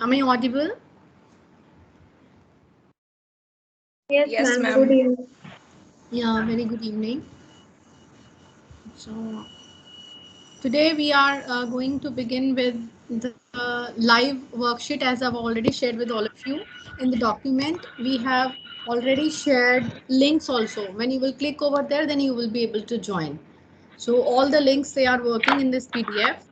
Am I audible? Yes, Yes, ma'am. Good ma'am. evening. Yeah, very good evening. So today we are going to begin with the live worksheet as I've already shared with all of you. In the document, we have already shared links also. When you will click over there, then you will be able to join. So all the links, they are working in this PDF.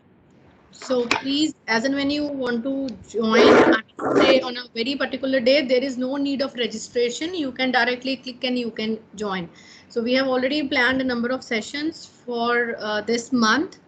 So please, as and when you want to join, I would say on a very particular day, there is no need of registration. You can directly click and you can join. So we have already planned a number of sessions for this month,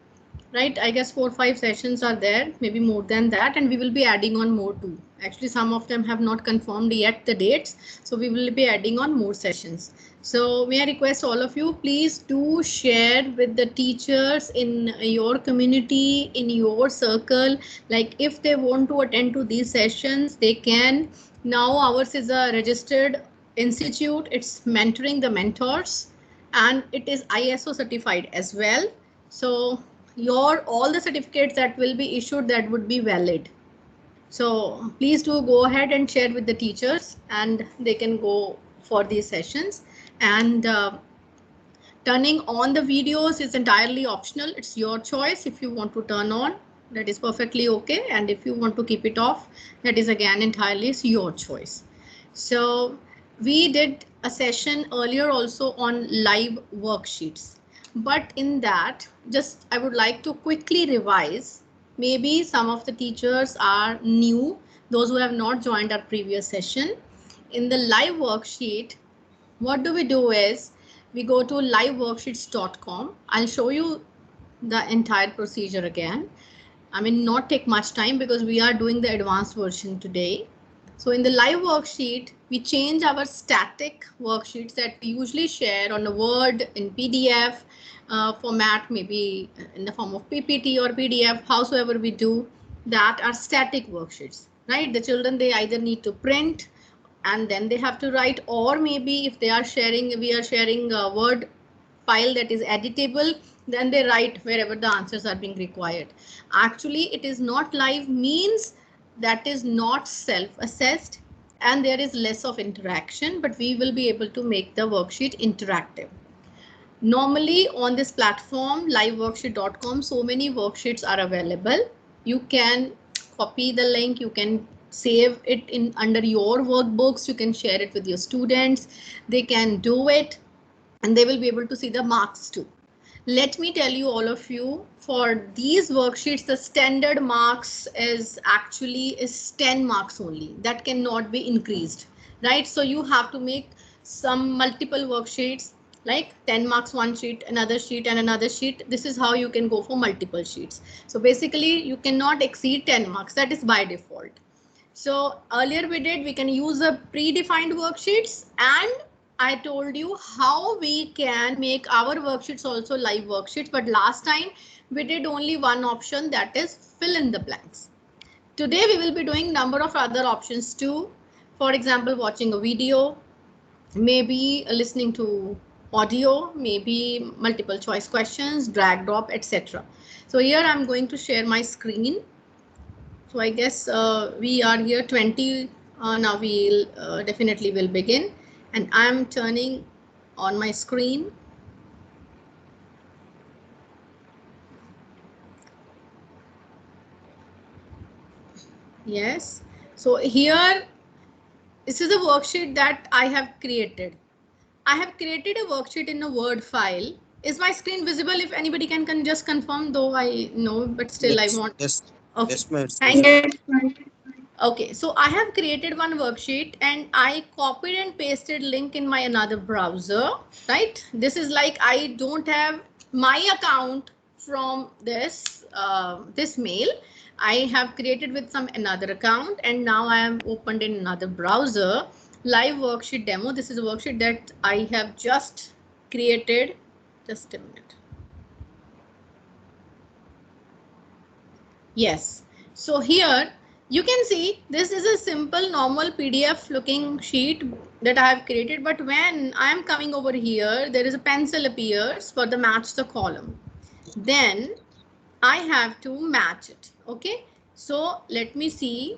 right? I guess 4 or 5 sessions are there, maybe more than that, and we will be adding on more too. Actually, some of them have not confirmed yet the dates, so we will be adding on more sessions. So may I request all of you, please do share with the teachers in your community, in your circle, like if they want to attend to these sessions, they can. Now ours is a registered institute, it's mentoring the mentors, and it is ISO certified as well. So your all the certificates that will be issued, that would be valid. So please do go ahead and share with the teachers and they can go for these sessions. And turning on the videos is entirely optional. It's your choice. If you want to turn on, that is perfectly okay. And if you want to keep it off, that is again entirely your choice. So we did a session earlier also on live worksheets. But in that, just I would like to quickly revise. Maybe some of the teachers are new, those who have not joined our previous session. In the live worksheet, what do we do is we go to liveworksheets.com. I'll show you the entire procedure again. I mean, not take much time because we are doing the advanced version today. So in the live worksheet, we change our static worksheets that we usually share on a Word, in PDF format, maybe in the form of PPT or PDF, howsoever we do, that are static worksheets, right? The children, they either need to print and then they have to write, or maybe if they are sharing, we are sharing a Word file that is editable, then they write wherever the answers are being required. Actually, it is not live means that is not self-assessed and there is less of interaction, but we will be able to make the worksheet interactive. Normally on this platform, liveworksheet.com, so many worksheets are available. You can copy the link, you can save it in under your workbooks, you can share it with your students, they can do it and they will be able to see the marks too. Let me tell you all of you, for these worksheets, the standard marks is actually is 10 marks only. That cannot be increased, right? So you have to make some multiple worksheets, like 10 marks one sheet, another sheet and another sheet. This is how you can go for multiple sheets. So basically you cannot exceed 10 marks. That is by default. So earlier we can use a predefined worksheets, and I told you how we can make our worksheets also live worksheets. But last time we did only one option, that is fill in the blanks. Today we will be doing number of other options too. For example, watching a video, maybe listening to audio, maybe multiple choice questions, drag drop, etc. So here I'm going to share my screen. So I guess we are here 20. Now we'll definitely will begin, and I'm turning on my screen. Yes. So here, this is a worksheet that I have created. I have created a worksheet in a Word file. Is my screen visible? If anybody can just confirm, though I know, but still I Yes, want. yes, Okay. yes, ma'am. It's Thank you. visible. Yes, ma'am. Okay, so I have created one worksheet and I copied and pasted link in my another browser, right? This is like I don't have my account from this mail. I have created with some another account and now I am opened in another browser. Live worksheet demo. This is a worksheet that I have just created. Just a minute. Yes. So here you can see this is a simple normal PDF looking sheet that I have created. But when I am coming over here, there is a pencil appears for the match the column. Then I have to match it. OK, so let me see.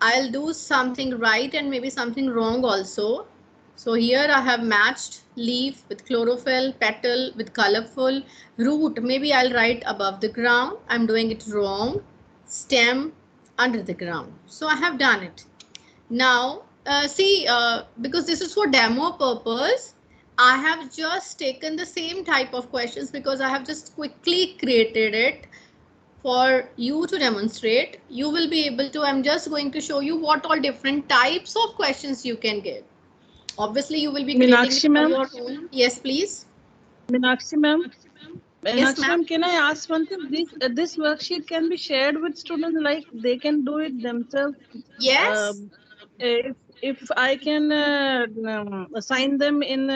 I'll do something right and maybe something wrong also. So here I have matched leaf with chlorophyll, petal with colorful, root maybe I'll write above the ground. I'm doing it wrong. Stem under the ground. So I have done it. Now see, because this is for demo purpose, I have just taken the same type of questions because I have just quickly created it for you to demonstrate. You will be able to, I'm just going to show you what all different types of questions you can give. Obviously you will be creating it for your own. Yes, please. Meenakshi ma'am. Yes, ma'am. Can I ask one thing? This worksheet can be shared with students, like they can do it themselves. Yes. If I can assign them in,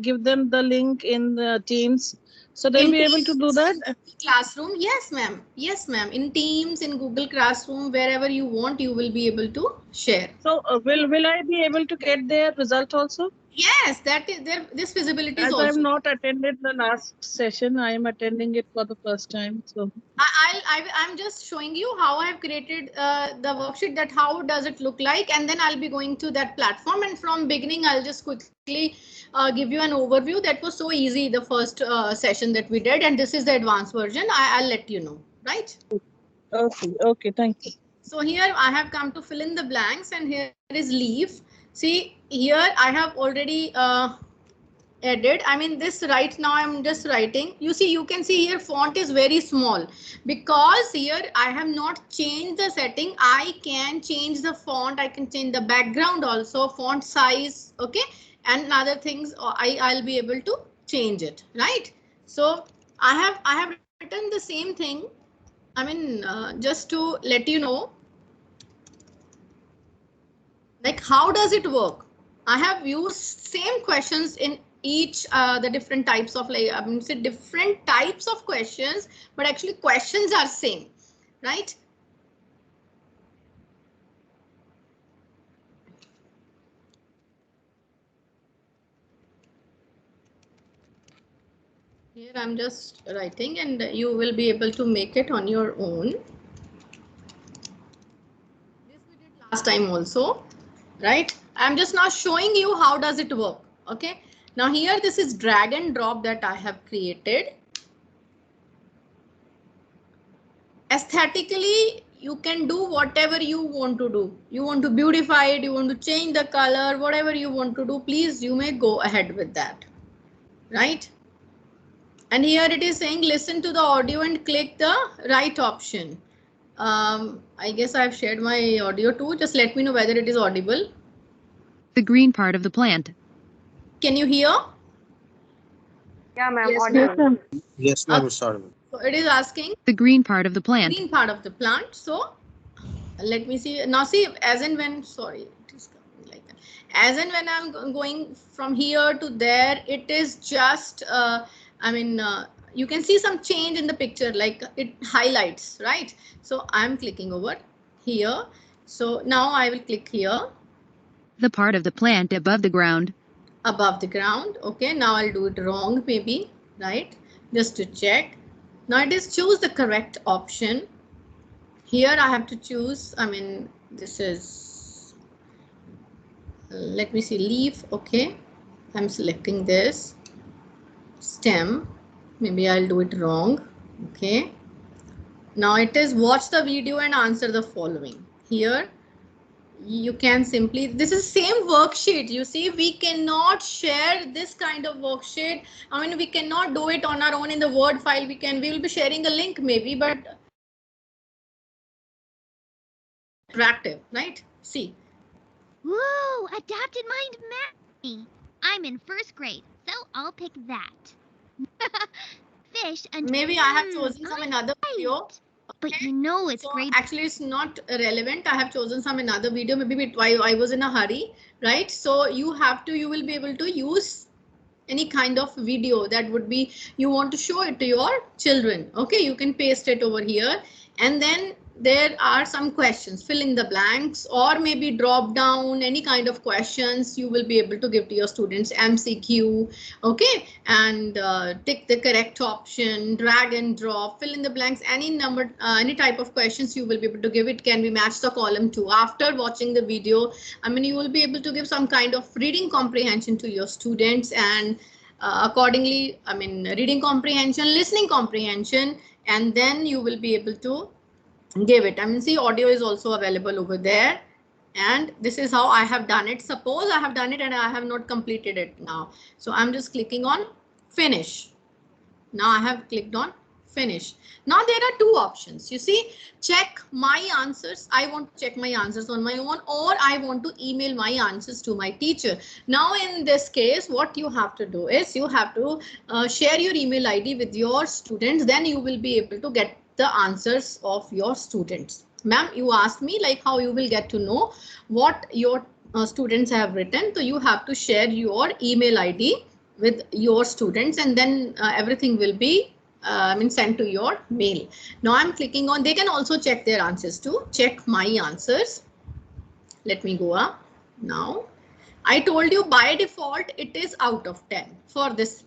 give them the link in the Teams, so they'll be able to do that. Classroom, yes, ma'am. Yes, ma'am. In Teams, in Google Classroom, wherever you want, you will be able to share. So will I be able to get their result also? Yes, that is there. This feasibility is As also. I have not attended the last session, I am attending it for the first time. So I'm just showing you how I have created the worksheet, that how does it look like, and then I'll be going to that platform, and from beginning I'll just quickly give you an overview. That was so easy, the first session that we did, and this is the advanced version. I'll let you know, right? Okay, thank you. So here I have come to fill in the blanks, and here is leaf. See, here I have already edit. I mean, this right now I'm just writing. You see, you can see here font is very small because here I have not changed the setting. I can change the font. I can change the background also, font size. Okay, and other things I'll be able to change it, right? So I have written the same thing. I mean, just to let you know, like how does it work? I have used same questions in each the different types of, like I mean, say different types of questions, but actually questions are same, right? Here I'm just writing, and you will be able to make it on your own. This we did last time also, right? I'm just now showing you how does it work. Okay, now here this is drag and drop that I have created. Aesthetically, you can do whatever you want to do. You want to beautify it, you want to change the color, whatever you want to do, please, you may go ahead with that, right? And here it is saying listen to the audio and click the right option. I guess I've shared my audio too. Just let me know whether it is audible. The green part of the plant. Can you hear? Yeah, ma'am. Yes, Audible. Yes, ma'am, it's audible. So it is asking The green part of the plant. green part of the plant. So let me see. Now see, as and when, sorry, it is coming like that. As and when I'm going from here to there, it is just, I mean, you can see some change in the picture, like it highlights, right? So I'm clicking over here. So now I will click here. The part of the plant above the ground. Above the ground. Okay, now I'll do it wrong maybe, right? Just to check. Now it is choose the correct option. Here I have to choose, I mean, this is, let me see, leaf. Okay, I'm selecting this. Stem, maybe I'll do it wrong. Okay, now it is watch the video and answer the following. Here you can simply, this is same worksheet. You see, we cannot share this kind of worksheet. I mean, we cannot do it on our own in the Word file. We will be sharing a link maybe, but interactive, right? See. Whoa, adapted mind math. I'm in first grade, so I'll pick that. Fish and maybe I have chosen some another video. But you know it's so great. Actually, it's not relevant. I have chosen some another video. Maybe I was in a hurry, right? So you will be able to use any kind of video that would be, you want to show it to your children. Okay, you can paste it over here, and then there are some questions, fill in the blanks, or maybe drop down any kind of questions you will be able to give to your students, MCQ, okay, and tick the correct option, drag and drop, fill in the blanks, any number, any type of questions you will be able to give. It can be match the column too. After watching the video, I mean, you will be able to give some kind of reading comprehension to your students, and accordingly, I mean, reading comprehension, listening comprehension, and then you will be able to give it. I mean, see, audio is also available over there, and this is how I have done it. Suppose I have done it and I have not completed it now, so I'm just clicking on finish. Now I have clicked on finish. Now there are two options. You see, check my answers. I want to check my answers on my own, or I want to email my answers to my teacher. Now in this case, what you have to do is you have to share your email ID with your students. Then you will be able to get the answers of your students. Ma'am, you asked me like how you will get to know what your students have written. So you have to share your email ID with your students, and then everything will be sent to your mail. Now I'm clicking on, they can also check their answers too. Check my answers. Let me go up. Now I told you by default it is out of 10 for this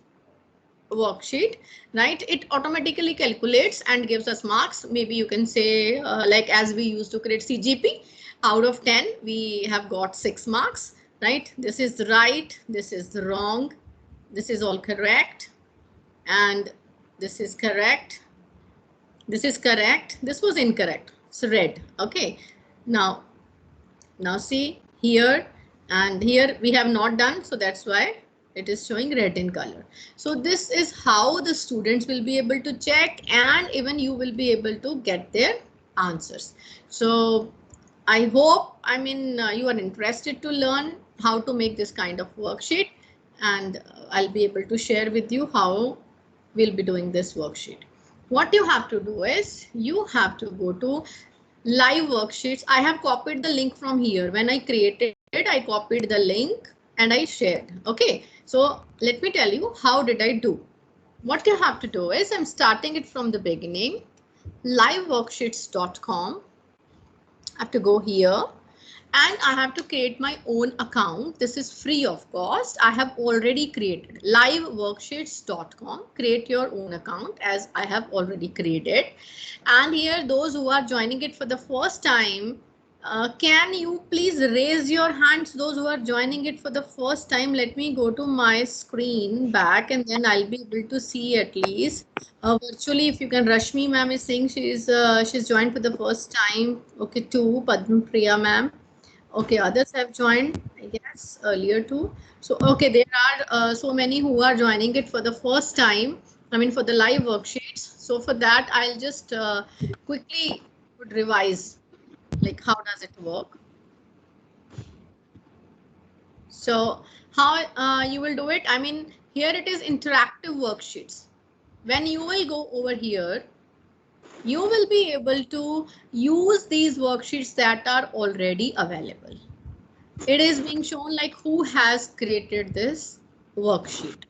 worksheet, right? It automatically calculates and gives us marks. Maybe you can say like as we used to create CGP, out of 10 we have got 6 marks, right? This is right, this is wrong, this is all correct, and this is correct, this is correct, this was incorrect, so red. Okay, now see here and here we have not done, so that's why it is showing red in color. So this is how the students will be able to check, and even you will be able to get their answers. So I hope, I mean, you are interested to learn how to make this kind of worksheet, and I'll be able to share with you how we'll be doing this worksheet. What you have to do is you have to go to live worksheets. I have copied the link from here. When I created it, I copied the link and I shared. Okay, so let me tell you how did I do. What you have to do is I'm starting it from the beginning. Liveworksheets.com. I have to go here and I have to create my own account. This is free of cost. I have already created liveworksheets.com. Create your own account as I have already created. And here those who are joining it for the first time, can you please raise your hands, those who are joining it for the first time? Let me go to my screen back and then I'll be able to see at least virtually. If you can, Rashmi ma'am is saying she's joined for the first time. Okay, two, Padma Priya ma'am. Okay, others have joined, I guess, earlier too. So, okay, there are so many who are joining it for the first time. I mean, for the live worksheets. So for that, I'll just quickly revise, like how does it work. So how you will do it? I mean, here it is interactive worksheets. When you will go over here, you will be able to use these worksheets that are already available. It is being shown like who has created this worksheet.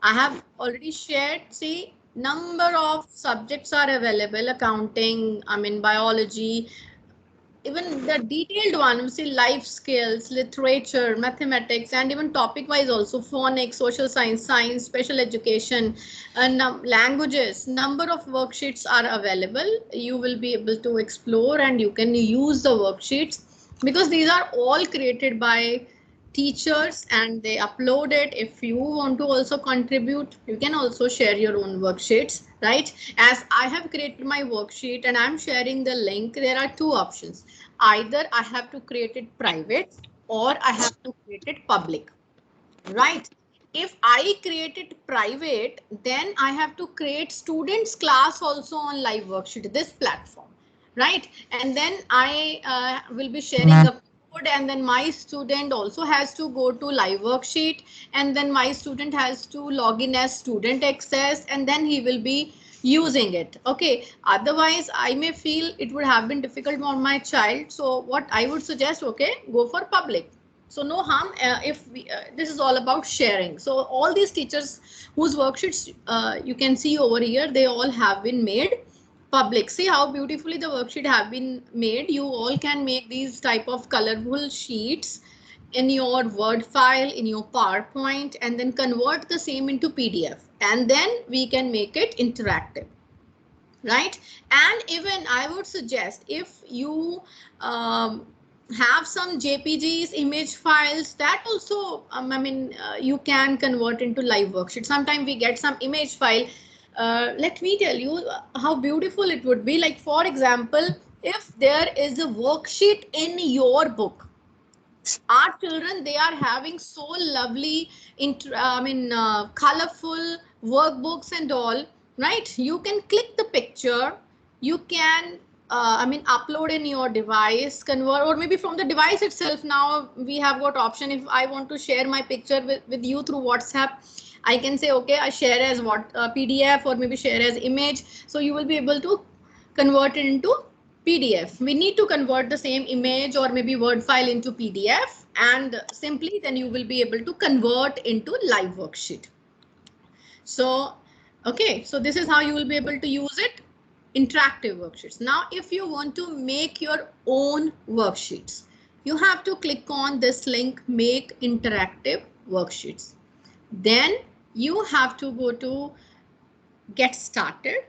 I have already shared, see, number of subjects are available, accounting, I mean, biology, even the detailed one, you see life skills, literature, mathematics, and even topic wise also phonics, social science, science, special education, and languages. Number of worksheets are available. You will be able to explore and you can use the worksheets because these are all created by teachers and they upload it. If you want to also contribute, you can also share your own worksheets, right? As I have created my worksheet and I'm sharing the link, there are two options. Either I have to create it private or I have to create it public, right? If I create it private, then I have to create students class also on live worksheet, this platform, right? And then I will be sharing a code, and then my student also has to go to live worksheet, and then my student has to log in as student access, and then he will be using it. Okay, otherwise I may feel it would have been difficult for my child. So what I would suggest, okay, go for public. So no harm if we, this is all about sharing. So all these teachers whose worksheets you can see over here, they all have been made public. See how beautifully the worksheet have been made. You all can make these type of colorful sheets in your Word file, in your PowerPoint, and then convert the same into PDF. And then we can make it interactive. Right? And even I would suggest if you have some JPGs, image files, that also, you can convert into live worksheet. Sometimes we get some image file. Let me tell you how beautiful it would be. Like, for example, if there is a worksheet in your book, our children, they are having so lovely, colorful workbooks and all, right? You can click the picture, you can upload in your device, convert, or maybe from the device itself. Now we have got option. If I want to share my picture with you through WhatsApp, I can say, okay, I share as what PDF, or maybe share as image. So you will be able to convert it into PDF. We need to convert the same image or maybe Word file into PDF, and simply then you will be able to convert into live worksheet. So, okay, so this is how you will be able to use it, interactive worksheets. Now, if you want to make your own worksheets, you have to click on this link, make interactive worksheets. Then you have to go to get started.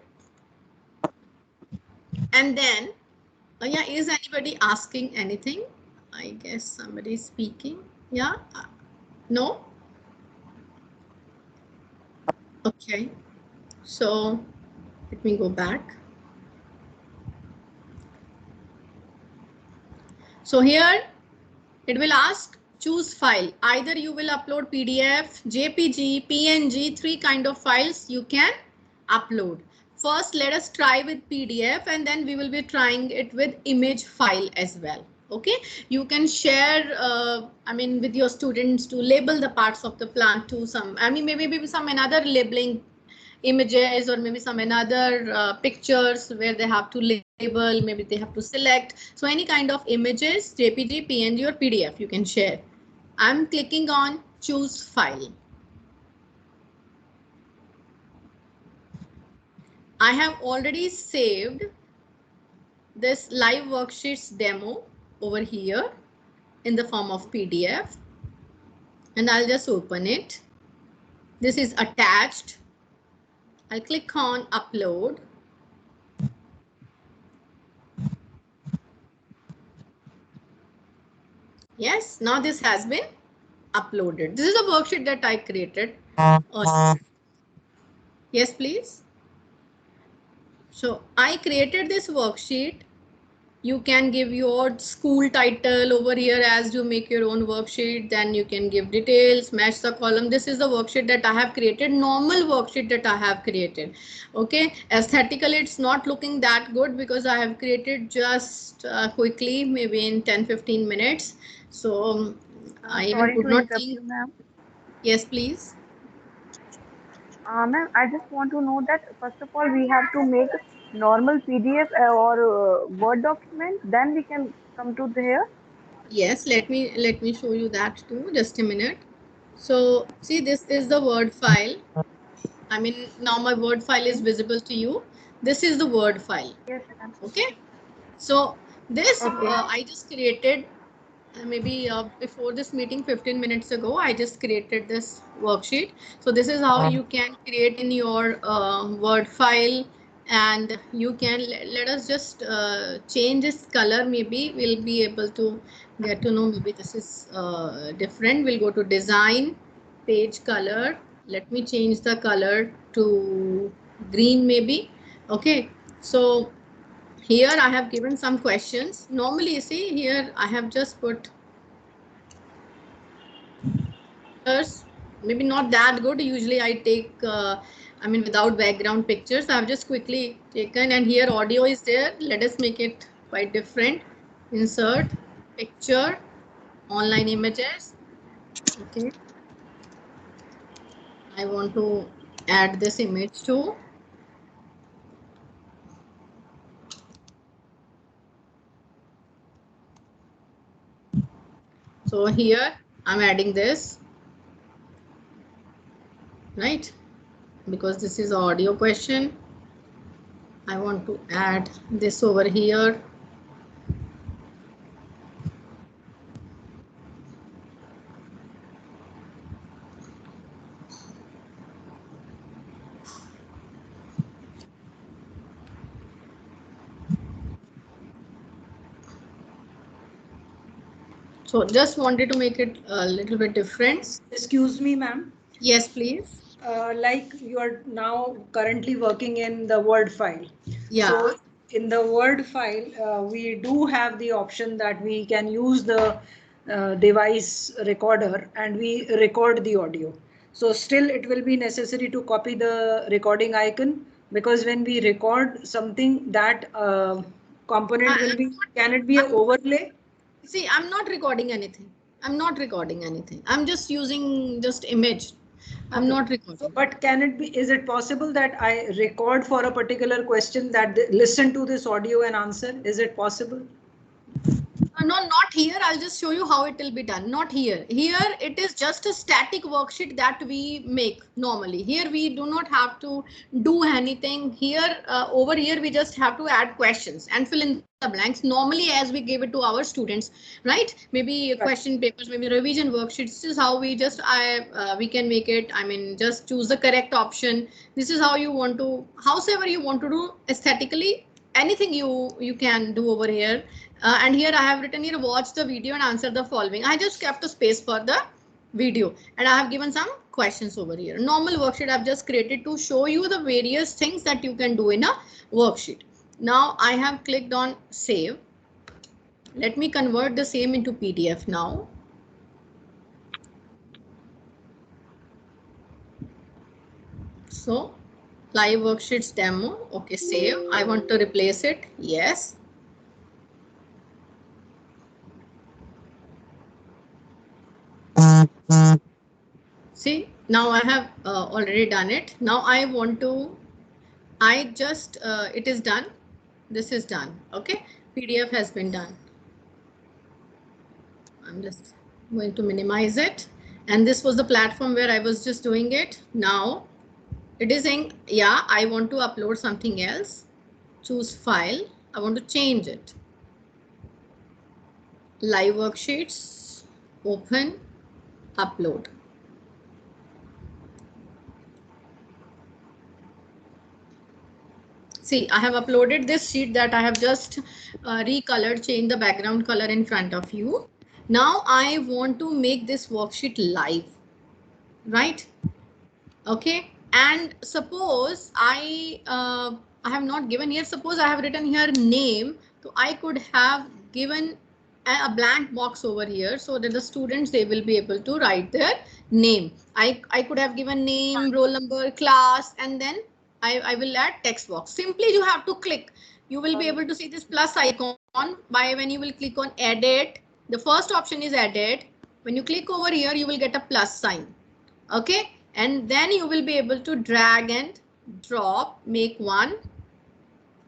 And then yeah, is anybody asking anything? I guess somebody is speaking. Yeah, no. Okay, so let me go back. So here it will ask choose file. Either you will upload PDF, JPG, PNG, 3 kind of files you can upload. First, let us try with PDF, and then we will be trying it with image file as well. Okay, you can share, with your students to label the parts of the plant to some, maybe some another labeling images, or maybe some another pictures where they have to label, maybe they have to select. So any kind of images, JPG, PNG or PDF you can share. I'm clicking on choose file. I have already saved this live worksheets demo over here in the form of PDF, and I'll just open it. This is attached. I'll click on upload. Yes, now this has been uploaded. This is a worksheet that I created. Yes, please. So I created this worksheet. You can give your school title over here as you make your own worksheet. Then you can give details, match the column. This is the worksheet that I have created, normal worksheet that I have created. Okay, aesthetically it's not looking that good because I have created just quickly, maybe in 10-15 minutes. So I even could not think. Ma'am. Yes, please. Ma'am, I just want to know that first of all, we have to make normal PDF or Word document, then we can come to here. Yes, let me show you that too. Just a minute. So see, this is the Word file. Now my Word file is visible to you. This is the Word file. Yes, ma'am. Okay. So this Okay. I just created maybe before this meeting 15 minutes ago. I just created this worksheet. So this is how you can create in your Word file, and you can let us just change this color. Maybe we'll be able to get to know, maybe this is different. We'll go to design, page color. Let me change the color to green maybe. Okay, so here I have given some questions. Normally, you see here I have just put maybe not that good. Usually I take without background pictures. I've just quickly taken, and here audio is there. Let us make it quite different. Insert picture, online images. Okay, I want to add this image too. So here I'm adding this, right? Because this is audio question. I want to add this over here. So just wanted to make it a little bit different. Excuse me, ma'am. Yes, please. Like you are now currently working in the Word file. Yeah. So in the Word file, we do have the option that we can use the device recorder and we record the audio. So still it will be necessary to copy the recording icon, because when we record something, that component will be, can it be an overlay? See, I'm not recording anything. I'm just using just image. I'm not recording. So, but can it be, is it possible that I record for a particular question, that they listen to this audio and answer? Is it possible? No, not here. I'll just show you how it will be done. Not here. Here it is just a static worksheet that we make normally. Here we do not have to do anything. Here, over here, we just have to add questions and fill in the blanks normally as we give it to our students, right? Maybe question papers, maybe revision worksheets. This is how we just we can make it. I mean, just choose the correct option. This is how you want to, howsoever you want to do aesthetically. Anything you can do over here. And here I have written here, watch the video and answer the following. I just kept a space for the video and I have given some questions over here. Normal worksheet I've just created to show you the various things that you can do in a worksheet. Now I have clicked on save. Let me convert the same into PDF now. So live worksheets demo. Okay, save. I want to replace it. Yes. See, now I have already done it. Now I want to, it is done. This is done. Okay, PDF has been done. I'm just going to minimize it. And this was the platform where I was just doing it. Now it is saying, yeah, I want to upload something else. Choose file. I want to change it. Live worksheets, open, upload. See, I have uploaded this sheet that I have just recolored, changed the background color in front of you. Now I want to make this worksheet live, right? Okay, and suppose I have not given here, suppose I have written here name, so I could have given a blank box over here so that the students, they will be able to write their name. I could have given name, roll number, class, and then I will add text box. Simply you have to click. You will be able to see this plus icon by when you will click on edit. The first option is edit. When you click over here, you will get a plus sign. Okay, and then you will be able to drag and drop, make one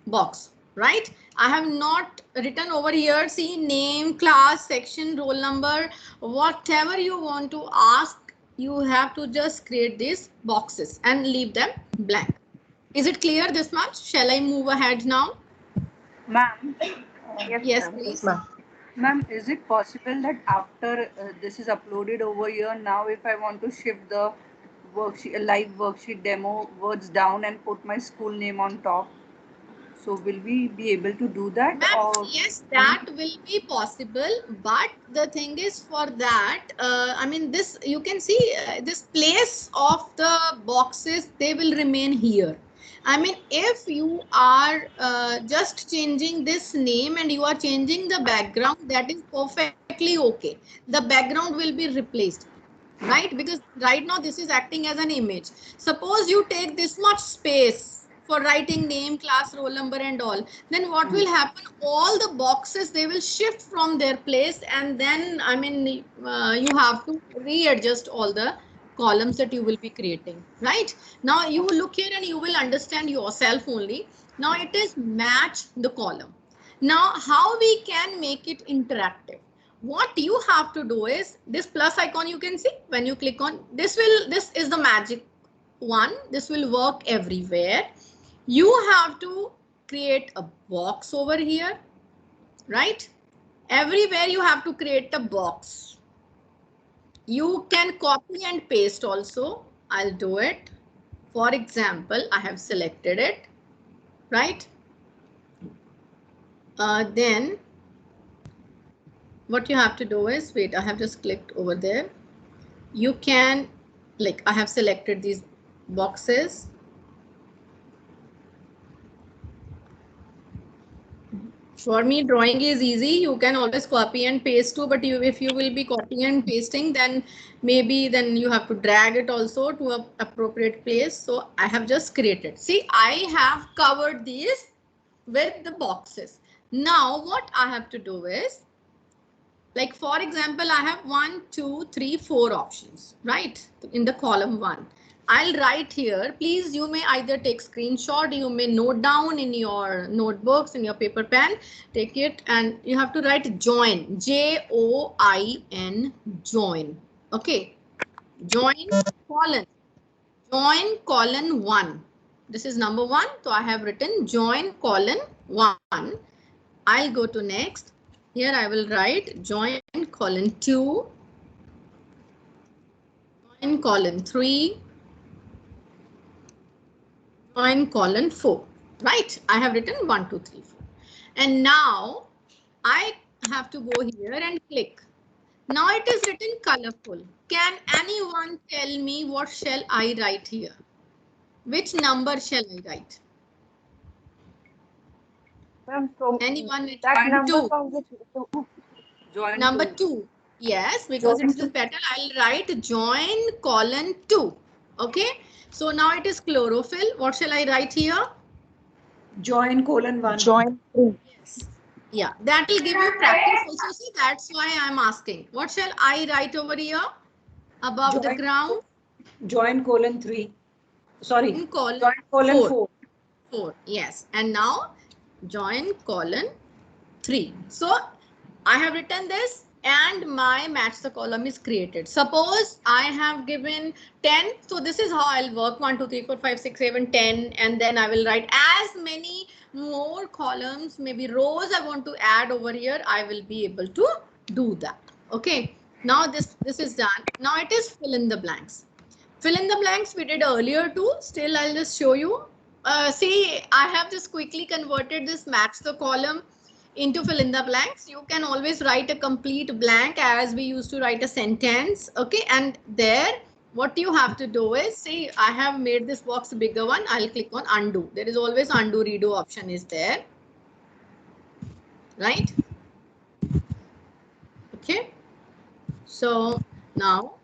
box, right? I have not written over here, see name, class, section, roll number, whatever you want to ask, you have to just create these boxes and leave them blank. Is it clear this much? Shall I move ahead now? Ma'am. Yes, please. Ma'am, is it possible that after this is uploaded over here, now if I want to shift the worksheet, live worksheet demo words down and put my school name on top, so will we be able to do that? Or yes, that will be possible, but the thing is, for that, I mean, this, you can see this place of the boxes, they will remain here. I mean, if you are just changing this name and you are changing the background, that is perfectly okay. The background will be replaced, right? Because right now this is acting as an image. Suppose you take this much space for writing name, class, roll number and all, then what will happen? All the boxes, they will shift from their place, and then, I mean, you have to readjust all the columns that you will be creating, right? Now you look here and you will understand yourself only. Now it is match the column. Now how we can make it interactive? What you have to do is this plus icon, you can see when you click on this, this is the magic one. This will work everywhere. You have to create a box over here, right? Everywhere you have to create a box. You can copy and paste also. I'll do it. For example, I have selected it, right? Then what you have to do is, wait, I have just clicked over there. You can, like, I have selected these boxes. For me, drawing is easy. You can always copy and paste too, but if you will be copying and pasting, then maybe then you have to drag it also to a appropriate place. So I have just created. See, I have covered these with the boxes. Now what I have to do is, like for example, I have 1, 2, 3, 4 options, right? In the column 1. I'll write here, please, you may either take screenshot, you may note down in your notebooks, in your paper pen, take it and you have to write join, J-O-I-N, join. Okay, join colon 1. This is number 1. So I have written join colon 1. I'll go to next. Here I will write join colon 2, join colon 3, join colon 4, right? I have written 1, 2, 3, 4. And now I have to go here and click. Now it is written colorful. Can anyone tell me what shall I write here? Which number shall I write? Anyone? That number from which join number to. 2. Yes, because Join it's the better. I'll write join colon 2. Okay. So now it is chlorophyll. What shall I write here? Join colon 1. Join 3. Yes. Yeah, that will give you practice also. See, that's why I'm asking. What shall I write over here? Above the ground? Join colon 3. Sorry. In colon Join colon 4. 4. Yes. And now join colon 3. So I have written this and my match the column is created. Suppose I have given 10. So this is how I'll work 1, 2, 3, 4, 5, 6, 7, 10. And then I will write as many more columns, maybe rows I want to add over here. I will be able to do that. Okay. Now this is done. Now it is fill in the blanks. Fill in the blanks we did earlier too. Still, I'll just show you. See, I have just quickly converted this match the column into fill in the blanks. You can always write a complete blank as we used to write a sentence. Okay, and there what you have to do is, see, I have made this box bigger one. I'll click on undo. There is always undo redo option is there. Right? Okay. So now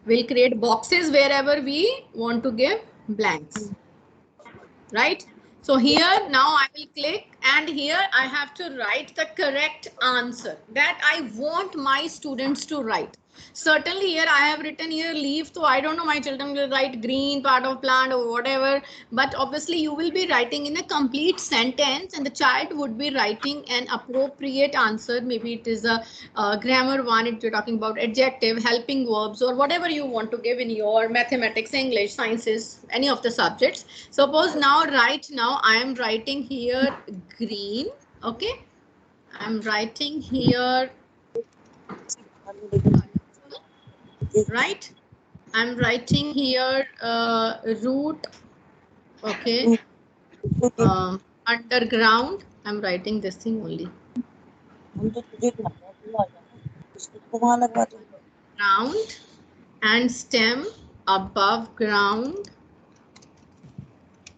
we'll create boxes wherever we want to give blanks. Right? So here now I will click and here I have to write the correct answer that I want my students to write. Certainly here I have written here leaf, so I don't know, my children will write green part of plant or whatever, but obviously you will be writing in a complete sentence and the child would be writing an appropriate answer. Maybe it is a grammar one if you're talking about adjective, helping verbs or whatever you want to give in your mathematics, English, sciences, any of the subjects. Suppose now right now I am writing here green. Okay, I'm writing here right. I'm writing here root. Okay, underground. I'm writing this thing only. Ground and stem above ground.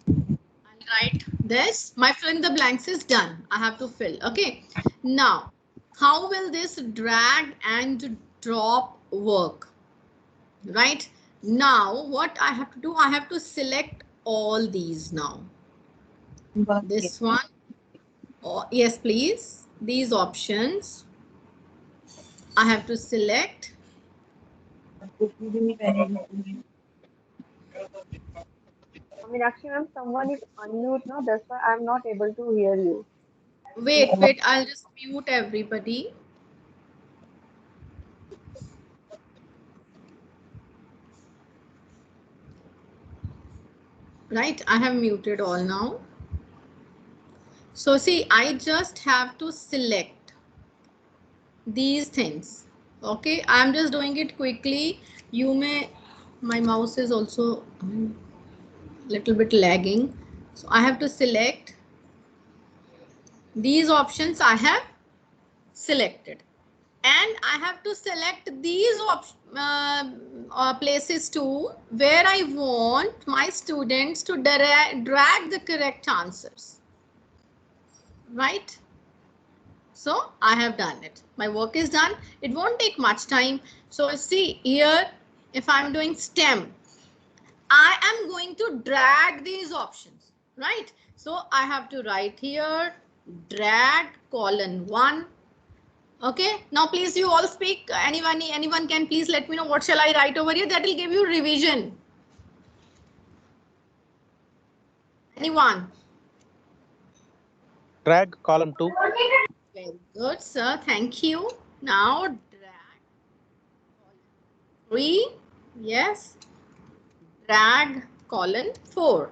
I'll write this. My fill in the blanks is done. I have to fill. Okay. Now, how will this drag and drop work? Right. Now, what I have to do, I have to select all these now. This one. Oh, yes, please. These options. I have to select. Meenakshi ma'am, someone is unmute now. That's why I'm not able to hear you. Wait, I'll just mute everybody. Right, I have muted all now. So see, I just have to select these things. Okay, I'm just doing it quickly. You may, my mouse is also little bit lagging. So I have to select these options. I have selected. And I have to select these places too, where I want my students to drag the correct answers. Right? So I have done it. My work is done. It won't take much time. So see here, if I'm doing STEM, I am going to drag these options, right? So I have to write here, drag colon 1. Okay, now please you all speak. Anyone can please let me know what shall I write over here? That will give you revision. Anyone? Drag column 2. Very good, sir. Thank you. Now drag column 3. Yes. Drag column 4.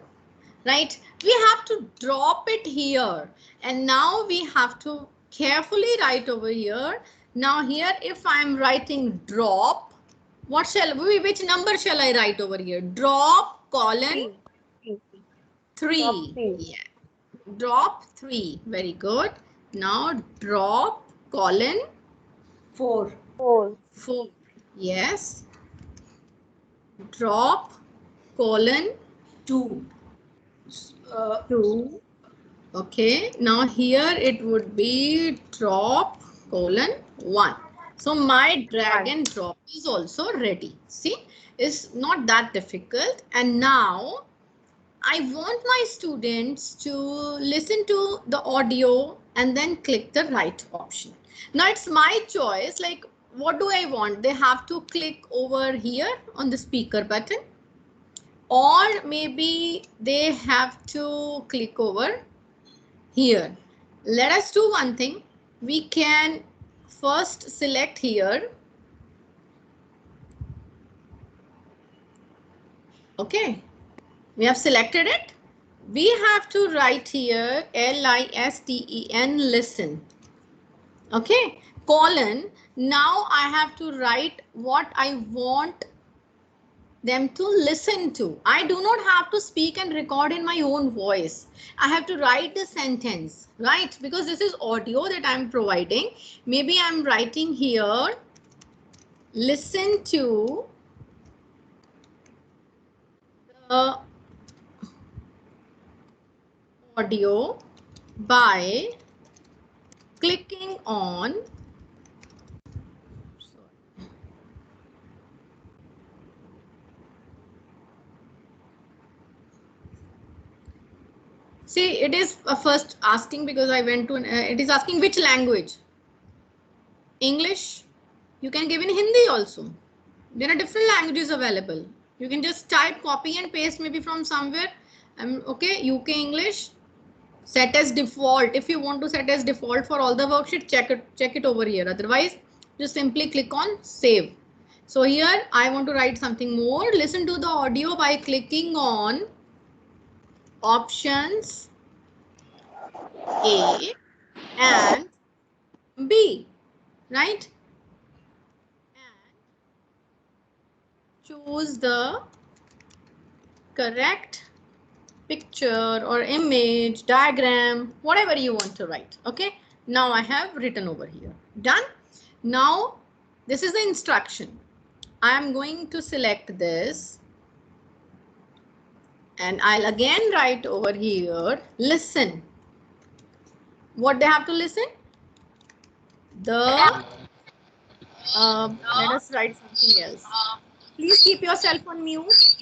Right? We have to drop it here. And now we have to carefully write over here. Now here, if I'm writing drop, what shall we, which number shall I write over here? Drop colon 3. Yeah. Drop 3. Very good. Now drop colon 4. 4. 4. Yes. Drop colon 2. 2. Okay. Now here it would be drop colon 1. So my drag and drop is also ready. See, it's not that difficult. And now I want my students to listen to the audio and then click the right option. Now it's my choice, like what do I want? They have to click over here on the speaker button, or maybe they have to click over here. Let us do one thing. We can first select here. Okay, we have selected it. We have to write here LISTEN, listen. Okay, colon. Now I have to write what I want them to listen to. I do not have to speak and record in my own voice. I have to write the sentence, right? Because this is audio that I'm providing. Maybe I'm writing here, listen to the audio by clicking on see, it is first asking because I went to, it is asking which language. English. You can give in Hindi also. There are different languages available. You can just type, copy and paste maybe from somewhere. Okay, UK English. Set as default. If you want to set as default for all the worksheet, check it over here. Otherwise, just simply click on save. So here I want to write something more. Listen to the audio by clicking on options A and B, right? And choose the correct picture or image, diagram, whatever you want to write. Okay, now I have written over here. Done. Now this is the instruction. I am going to select this and I'll again write over here, listen. What they have to listen? The let us write something else. Please keep yourself on mute.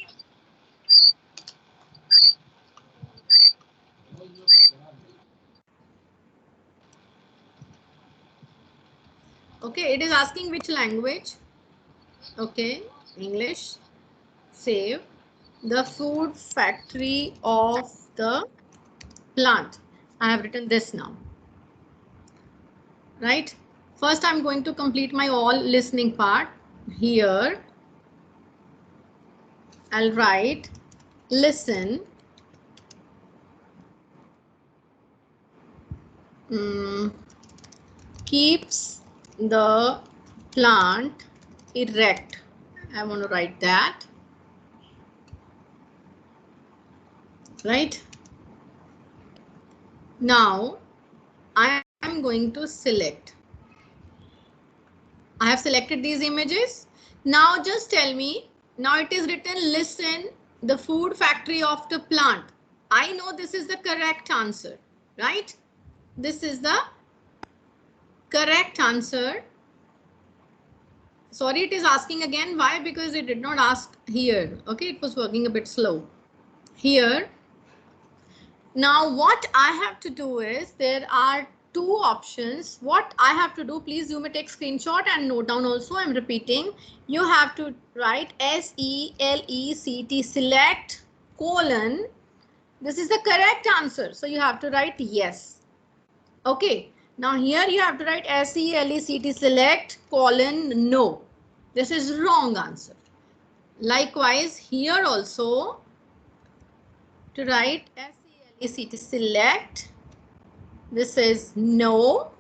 Okay, it is asking which language. Okay, English. Save. The food factory of the plant. I have written this now. Right? First, I'm going to complete my all listening part. Here, I'll write listen keeps the plant erect. I want to write that. Right. Now I am going to select. I have selected these images. Now just tell me, now it is written, listen, the food factory of the plant. I know this is the correct answer, right? This is the correct answer. Sorry, it is asking again. Why? Because it did not ask here. Okay, it was working a bit slow. Here. Now what I have to do is, there are two options. What I have to do, please you may take screenshot and note down also. I'm repeating. You have to write SELECT, select colon. This is the correct answer. So you have to write yes. Okay. Now here you have to write SELECT, select colon no. This is wrong answer. Likewise here also to write SELECT, select. This is no.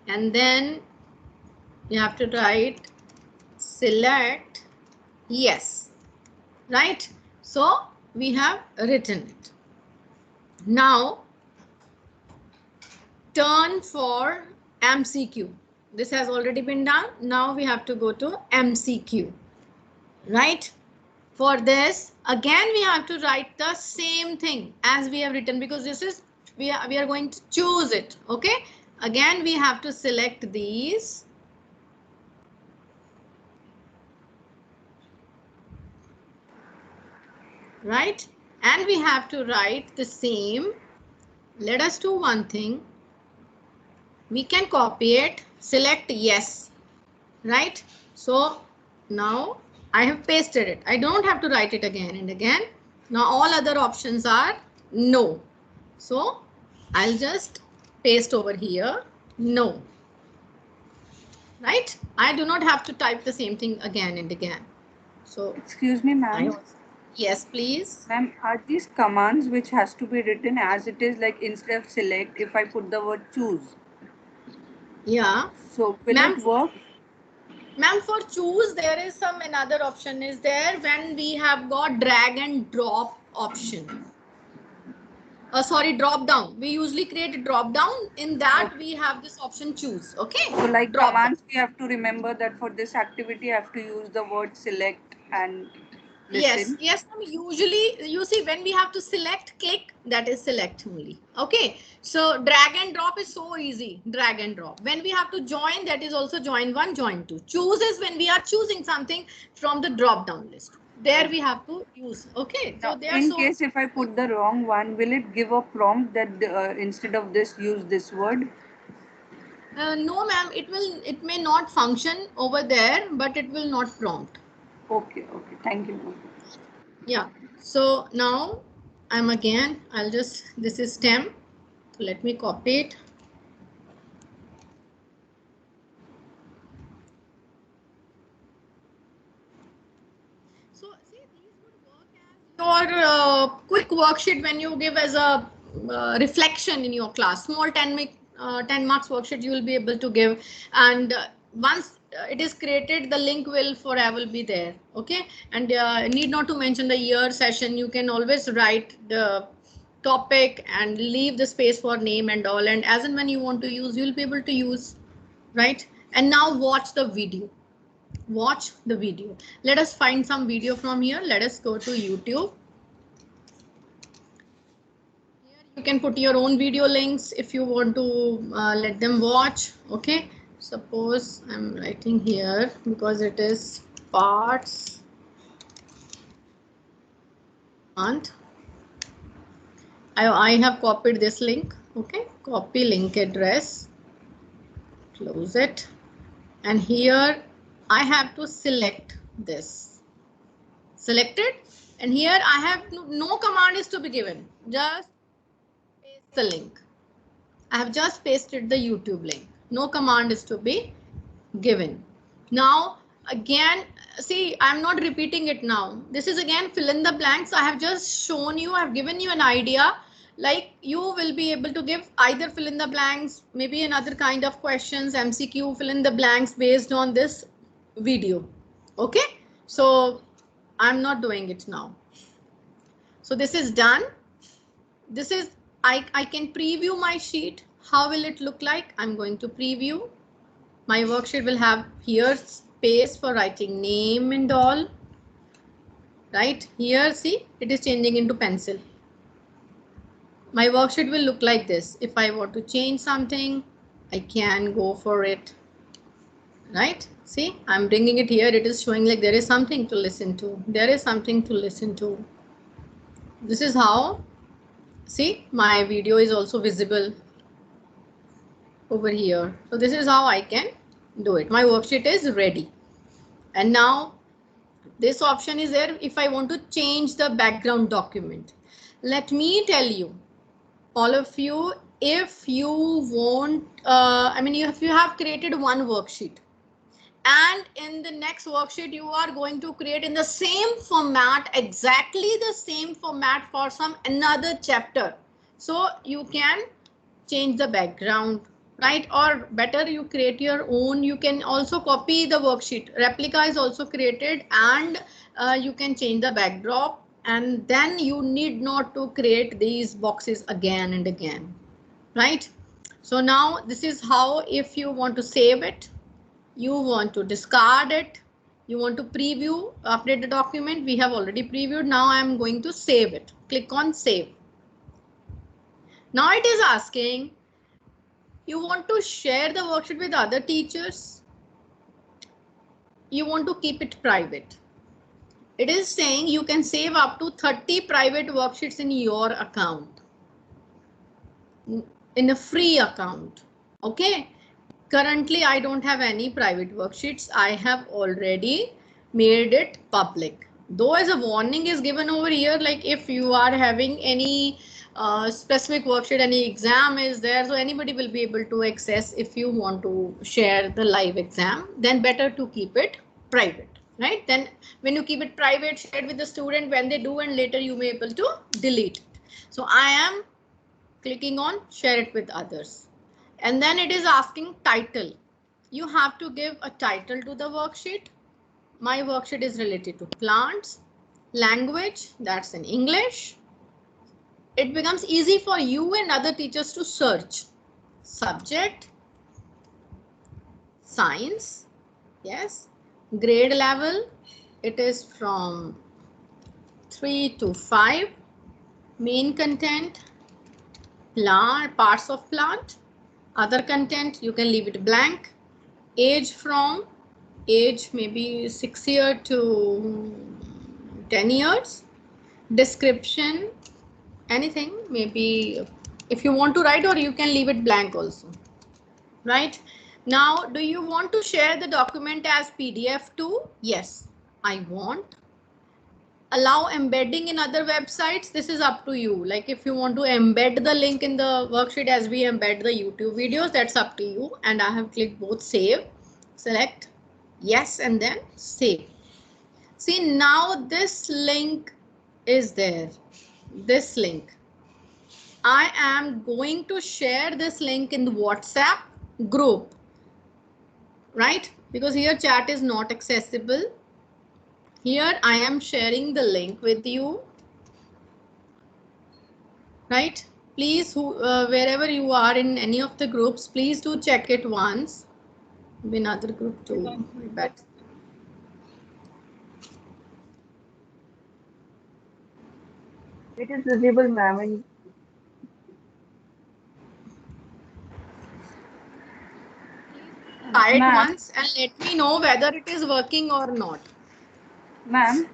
And then you have to write select yes. Right? So we have written it. Now turn for MCQ. This has already been done. Now we have to go to MCQ. Right? For this, again, we have to write the same thing as we have written, because this is, we are going to choose it. Okay. Again, we have to select these. Right. And we have to write the same. Let us do one thing. We can copy it, select yes. Right. So now I have pasted it. I don't have to write it again and again. Now all other options are no. So I'll just paste over here no. Right? I do not have to type the same thing again and again. So excuse me, ma'am. Yes, please. Ma'am, are these commands which has to be written as it is, like instead of select, if I put the word choose? Yeah. So will it work? Ma'am, for choose, there is some another option is there when we have got drag and drop option. Sorry, drop down. We usually create a drop down. In that we have this option choose. Okay. So like drop commands, down. we have to remember that for this activity, I have to use the word select and Yes, listen. yes. Usually, you see, when we have to select, click, that is select only. Okay. So drag and drop is so easy. Drag and drop. When we have to join, that is also join one, join two. Choose is when we are choosing something from the drop down list. There we have to use. Okay. Now, So they are in so. case if I put the wrong one, will it give a prompt that instead of this, use this word? No, ma'am. It may not function over there, but it will not prompt. Okay. Okay. Thank you. Yeah. So now I'll just, this is stem. So let me copy it. So see, these would work as your quick worksheet when you give as a reflection in your class. Small 10 marks worksheet you will be able to give, and once it is created, the link will forever be there. Okay, and need not to mention the year session. You can always write the topic and leave the space for name and all, and as and when you want to use, you'll be able to use. Right? And now watch the video. Watch the video. Let us find some video from here. Let us go to YouTube. Here you can put your own video links if you want to let them watch. Okay. Suppose I'm writing here because it is parts. And I have copied this link. Okay. Copy link address. Close it. And here I have to select this. Selected, and here I have no command is to be given. Just paste the link. I have just pasted the YouTube link. No command is to be given. Now again, see, I'm not repeating it now. This is again fill in the blanks. I have just shown you, I've given you an idea. Like you will be able to give either fill in the blanks, maybe another kind of questions, MCQ, fill in the blanks based on this video. Okay, so I'm not doing it now. So this is done. This is, I can preview my sheet. How will it look like? I'm going to preview. My worksheet will have here space for writing name and all. Right here, see, it is changing into pencil. My worksheet will look like this. If I want to change something, I can go for it. Right? See, I'm bringing it here. It is showing like there is something to listen to. There is something to listen to. This is how, see, my video is also visible over here. So this is how I can do it. My worksheet is ready. And now this option is there if I want to change the background document. Let me tell you, all of you, if you want, if you have created one worksheet and in the next worksheet you are going to create in the same format, exactly the same format for some another chapter. So you can change the background, right? Or better, you create your own. You can also copy the worksheet. Replica is also created, and you can change the backdrop, and then you need not to create these boxes again and again, right? So now this is how, if you want to save it, you want to discard it, you want to preview, update the document, we have already previewed. Now I'm going to save it. Click on save. Now it is asking, you want to share the worksheet with other teachers, you want to keep it private. It is saying you can save up to 30 private worksheets in your account, in a free account. Okay, currently I don't have any private worksheets. I have already made it public. Though as a warning is given over here, like if you are having any specific worksheet, any exam is there, so anybody will be able to access. If you want to share the live exam, then better to keep it private, right? Then when you keep it private, shared with the student when they do, and later you may be able to delete it. So I am clicking on share it with others. And then it is asking title. You have to give a title to the worksheet. My worksheet is related to plants. Language, that's in English. It becomes easy for you and other teachers to search. Subject, science, yes. Grade level, it is from 3 to 5. Main content, plant, parts of plant. Other content, you can leave it blank. Age from, age maybe 6 years to 10 years. Description, anything, maybe if you want to write, or you can leave it blank also, right? Now, do you want to share the document as PDF too? Yes, I want. Allow embedding in other websites. This is up to you. Like if you want to embed the link in the worksheet as we embed the YouTube videos, that's up to you. And I have clicked both save, select yes, and then save. See, now this link is there. This link. I am going to share this link in the WhatsApp group, right? Because here chat is not accessible. Here I am sharing the link with you, right? Please, wherever you are in any of the groups, please do check it once. Maybe another group too, but It is visible, ma'am. And try it Ma'am. once and let me know whether it is working or not. Ma'am,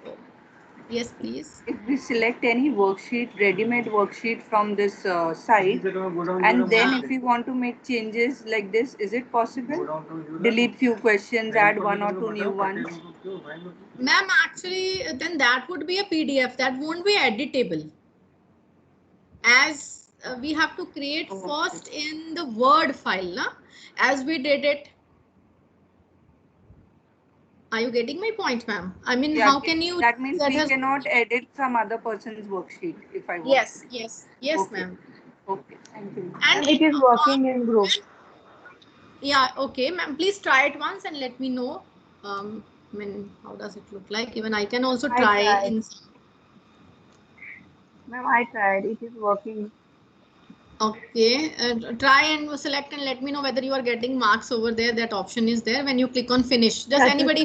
Yes, please. if we select any worksheet, ready-made worksheet from this site, and then if we want to make changes like this, is it possible? Delete few questions, add one or two new ones. Ma'am, actually, then that would be a PDF. That won't be editable. As we have to create first in the Word file, na? As we did it Are you getting my point, ma'am? I mean, Yeah, how can you? that means That we has. cannot edit some other person's worksheet if I want Yes, to. yes, yes, Okay. ma'am. Okay, thank you. And Ma'am, it is working in group. yeah, okay, ma'am. Please try it once and let me know. I mean, how does it look like? Even I can also I try tried. in. Ma'am, I tried. It is working. Okay, try and select and let me know whether you are getting marks over there. That option is there when you click on finish. Does anybody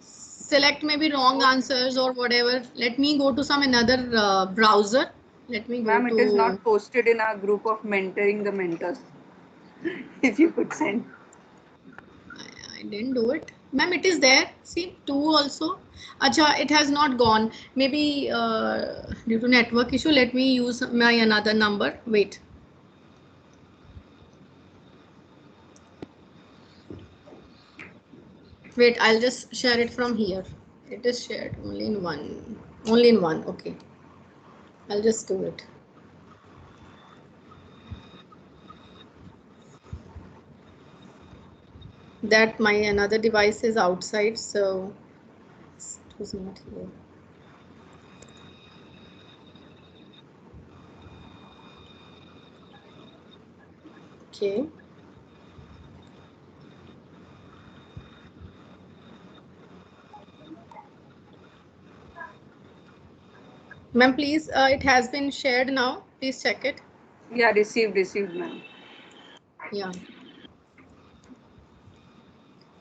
select maybe wrong answers or whatever? Let me go to some another browser. Let me go Ma'am, it is to. not posted in our group of mentoring the mentors. If you could send. I didn't do it. Ma'am, it is there. See, 2 also. Acha, it has not gone. Maybe due to network issue, let me use my another number. Wait. Wait, I'll just share it from here. It is shared only in one. Only in one. Okay. I'll just do it. That my another device is outside, so it was not here. Okay. Ma'am, please, it has been shared now. Please check it. Yeah, received, ma'am. Yeah.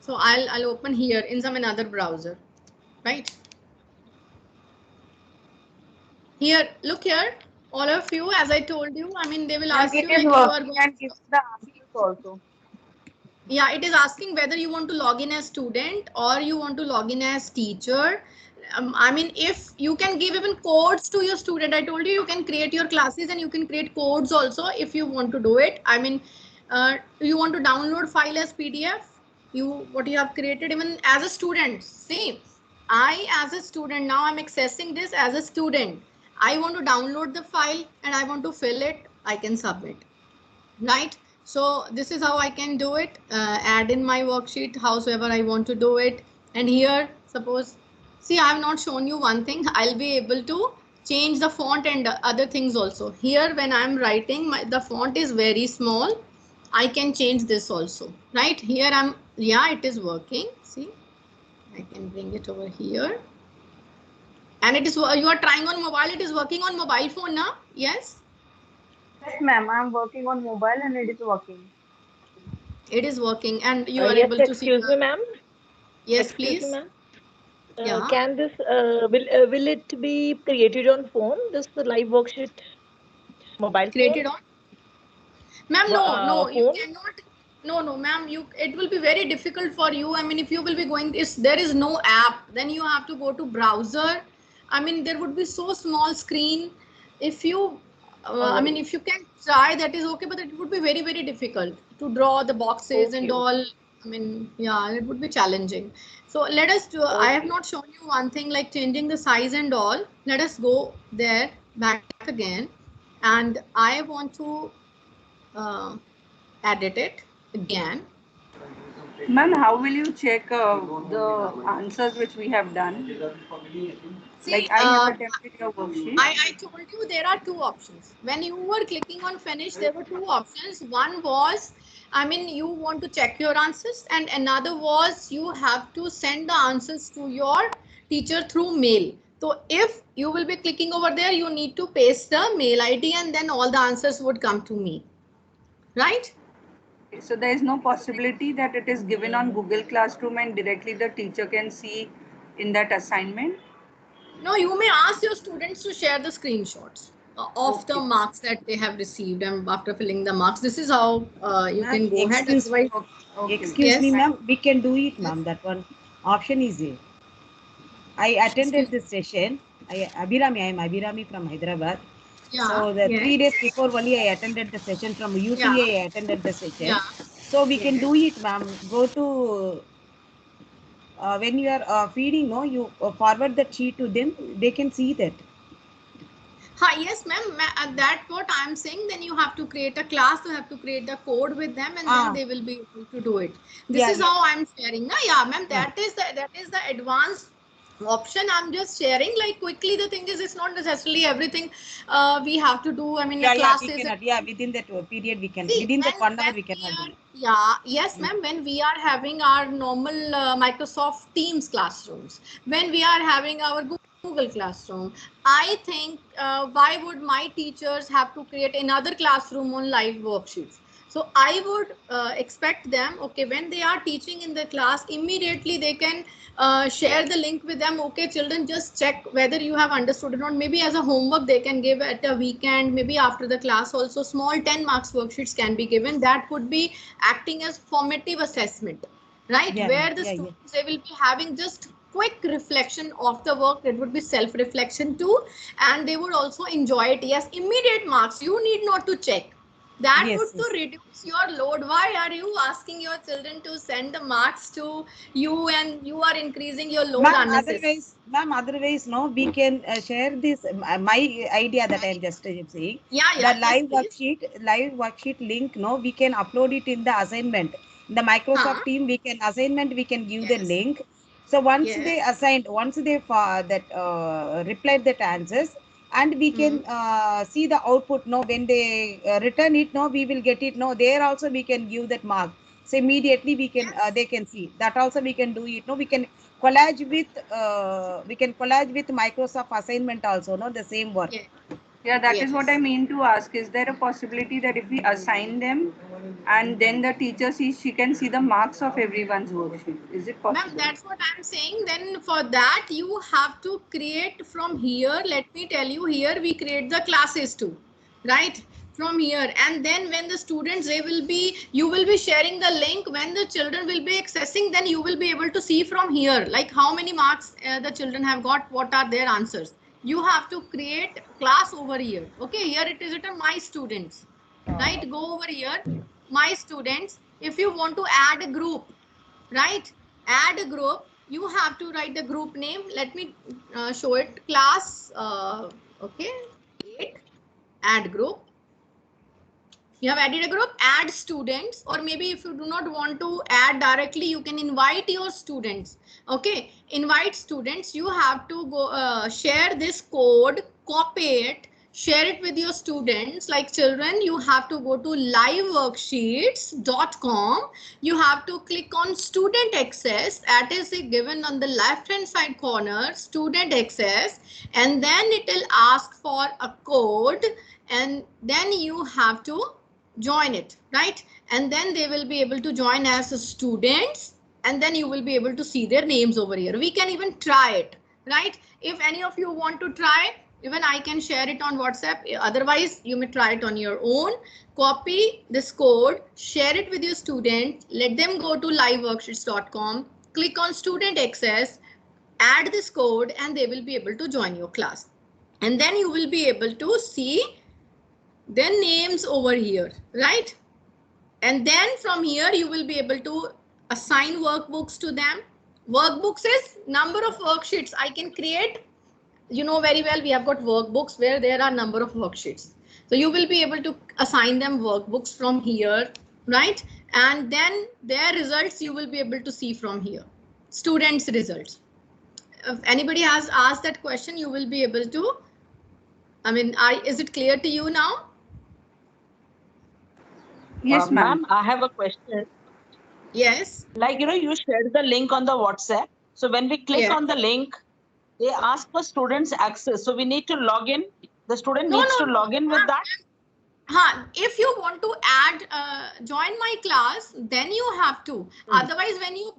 So I'll open here in some another browser, right? Here, look here, all of you, as I told you, I mean, they will Ma'am, ask it you is like you are working going. and gives the answers also. Yeah, it is asking whether you want to log in as student or you want to log in as teacher. I mean, if you can give even codes to your student, I told you, you can create your classes and you can create codes also if you want to do it. I mean, you want to download file as PDF, what you have created even as a student. See, I as a student, now I'm accessing this as a student. I want to download the file and I want to fill it, I can submit, right? So this is how I can do it, add in my worksheet howsoever I want to do it. And here, suppose, see, I have not shown you one thing. I'll be able to change the font and other things also. Here, when I'm writing, the font is very small. I can change this also, right? Here yeah, it is working. See, I can bring it over here. And it is, you are trying on mobile, it is working on mobile phone now, yes? Yes, ma'am. I'm working on mobile and it is working. It is working and you are Yes, able to see excuse me, the, ma'am. yes, Excuse me, please. ma'am. Yeah. Can this will it be created on phone? This live worksheet, mobile phone, Created on, ma'am, no, you phone. cannot. No, ma'am, it will be very difficult for you. I mean, if you will be going, there is no app, then you have to go to browser. I mean, there would be so small screen. If you I mean, Oh, if you can try, that is okay, but it would be very, very difficult to draw the boxes and okay, all. I mean, yeah, it would be challenging. So let us do, I have okay. not shown you one thing like changing the size and all. Let us go there back again. And I want to uh, edit it again. Ma'am, how will you check the answers which we have done? See, Like I have attempted your worksheet. I told you there are two options. When you were clicking on finish, there were two options. One was, I mean, you want to check your answers, and another was you have to send the answers to your teacher through mail. So if you will be clicking over there, you need to paste the mail ID and then all the answers would come to me, right? So there is no possibility that it is given on Google Classroom and directly the teacher can see in that assignment. No, you may ask your students to share the screenshots of the Okay. marks that they have received and after filling the marks. This is how you can go ahead. Otherwise, Excuse yes, me, ma'am. We can do it, ma'am. That one option is there. I attended excuse, this session. I am Abhirami from Hyderabad. yeah, So the yes, 3 days before only I attended the session from UTA. yeah, I attended the session. yeah, So we can yes. do it, ma'am. Go to when you are feeding, no, you forward that sheet to them. They can see that. Hi, yes, ma'am. That what I'm saying. Then you have to create a class. You have to create the code with them, and then they will be able to do it. This Yeah, is how I'm sharing. Na, yeah, ma'am. yeah. That is the advanced option. I'm just sharing like quickly. The thing is, it's not necessarily everything we have to do. I mean, Yeah, yeah, we classes. cannot. Yeah, within that period we can. See, Within that 1 hour when we we cannot do. are, yeah, yes, ma'am, when we are having our normal Microsoft Teams classrooms, when we are having our Google Classroom, I think why would my teachers have to create another classroom on live worksheets? So I would expect them, okay, when they are teaching in the class, immediately they can share the link with them. Okay, children, just check whether you have understood or not. Maybe as a homework they can give at a weekend, maybe after the class also small 10 marks worksheets can be given. That would be acting as formative assessment, right? Yeah, Where the yeah, yeah. students, they will be having just quick reflection of the work. It would be self reflection too, and they would also enjoy it. Yes, immediate marks, you need not to check. That Yes, would to yes. reduce your load. Why are you asking your children to send the marks to you, and you are increasing your load unnecessarily? Ma'am, otherwise, no, we can share this. My idea that I'm just saying, Yeah, the yeah, yes, please. live worksheet link, no, we can upload it in the assignment. In the Huh? Microsoft team, we can assignment, we can give the Yes, link. So yes, once they that replied that answers, and we hmm, can see the output. No, when they return it, no, we will get it. No, there also we can give that mark. So immediately yes, they can see that also we can do it. No, we can collage with Microsoft assignment also. No, the same work. yes, Yeah, that is what I yes. mean to ask. Is there a possibility that if we assign them and then the teacher sees, she can see the marks of everyone's worksheet? Is it Ma'am, possible? that's what I'm saying. Then for that, you have to create from here. Let me tell you, here we create the classes too, right? From here. And then when the students, you will be sharing the link. When the children will be accessing, then you will be able to see from here, like how many marks the children have got, what are their answers. You have to create class over here. Okay, here it is written my students, right? Go over here, my students. If you want to add a group, right, add a group, you have to write the group name. Let me show it. Class okay, 8, add group. You have added a group, add students, or maybe if you do not want to add directly, you can invite your students. Okay, invite students. You have to go share this code, copy it, share it with your students. Like children, you have to go to liveworksheets.com. You have to click on student access. That is given on the left hand side corner, student access, and then it will ask for a code, and then you have to join it, right? And then they will be able to join as students, and then you will be able to see their names over here. We can even try it, right? If any of you want to try, even I can share it on WhatsApp. Otherwise, you may try it on your own. Copy this code, share it with your student, let them go to liveworksheets.com, click on student access, add this code, and they will be able to join your class. And then you will be able to see their names over here, right? And then from here you will be able to assign workbooks to them. Workbooks is number of worksheets I can create. You know very well, we have got workbooks where there are number of worksheets. So you will be able to assign them workbooks from here, right? And then their results you will be able to see from here. Students' results. If anybody has asked that question, you will be able to, I mean, is it clear to you now? Yes, ma'am. Ma'am, I have a question. Yes. Like, you shared the link on the WhatsApp. So when we click Yeah. on the link, they ask for students access. So we need to log in. The student No, needs no, to no. log in with that. If you want to add, join my class, then you have to. Otherwise, when you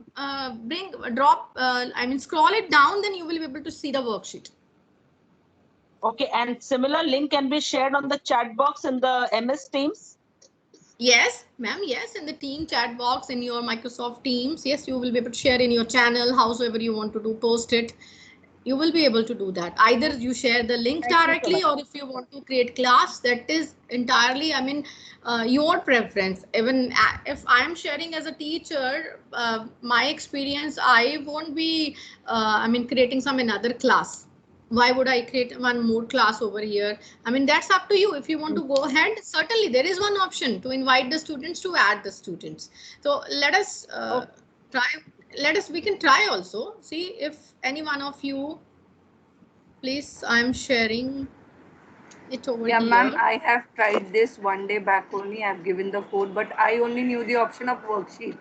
scroll it down, then you will be able to see the worksheet. Okay, and similar link can be shared on the chat box in the MS Teams. Yes, ma'am. Yes, in the team chat box in your Microsoft Teams. Yes, you will be able to share in your channel, howsoever you want to do, post it. You will be able to do that. Either you share the link Thank you so directly, much. or if you want to create class, that is entirely, I mean, your preference. Even if I am sharing as a teacher, my experience, I won't be, creating some another class. why would I create one more class over here? I mean, that's up to you. If you want to go ahead, certainly there is one option to invite the students, to add the students. So let us try. We can try also. See if any one of you, please, I'm sharing it over Yeah, here. ma'am, I have tried this one day back only. I've given the code, but I only knew the option of worksheet,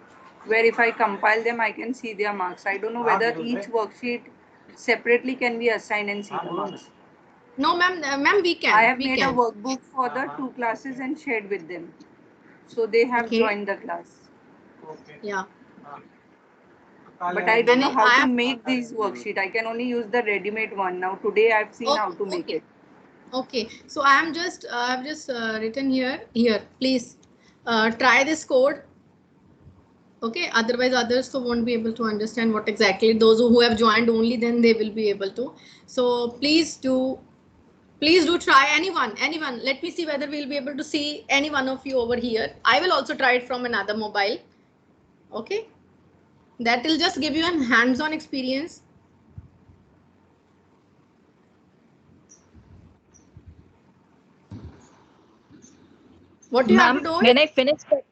where if I compile them, I can see their marks. I don't know whether each worksheet separately can be assigned and see the marks. No, ma'am, we can. I have made a workbook for the 2 classes and shared with them. So they have joined the class. Yeah. But I don't know how to make these worksheet. I can only use the ready-made one. Now today I've seen how to make it. Okay, so I've just written here. Please try this code. Okay, otherwise others so won't be able to understand what exactly. Those who have joined only, then they will be able to. So please do try. Anyone. Let me see whether we'll be able to see any one of you over here. I will also try it from another mobile. Okay, that will just give you a hands-on experience. What you have to do is, when I finish the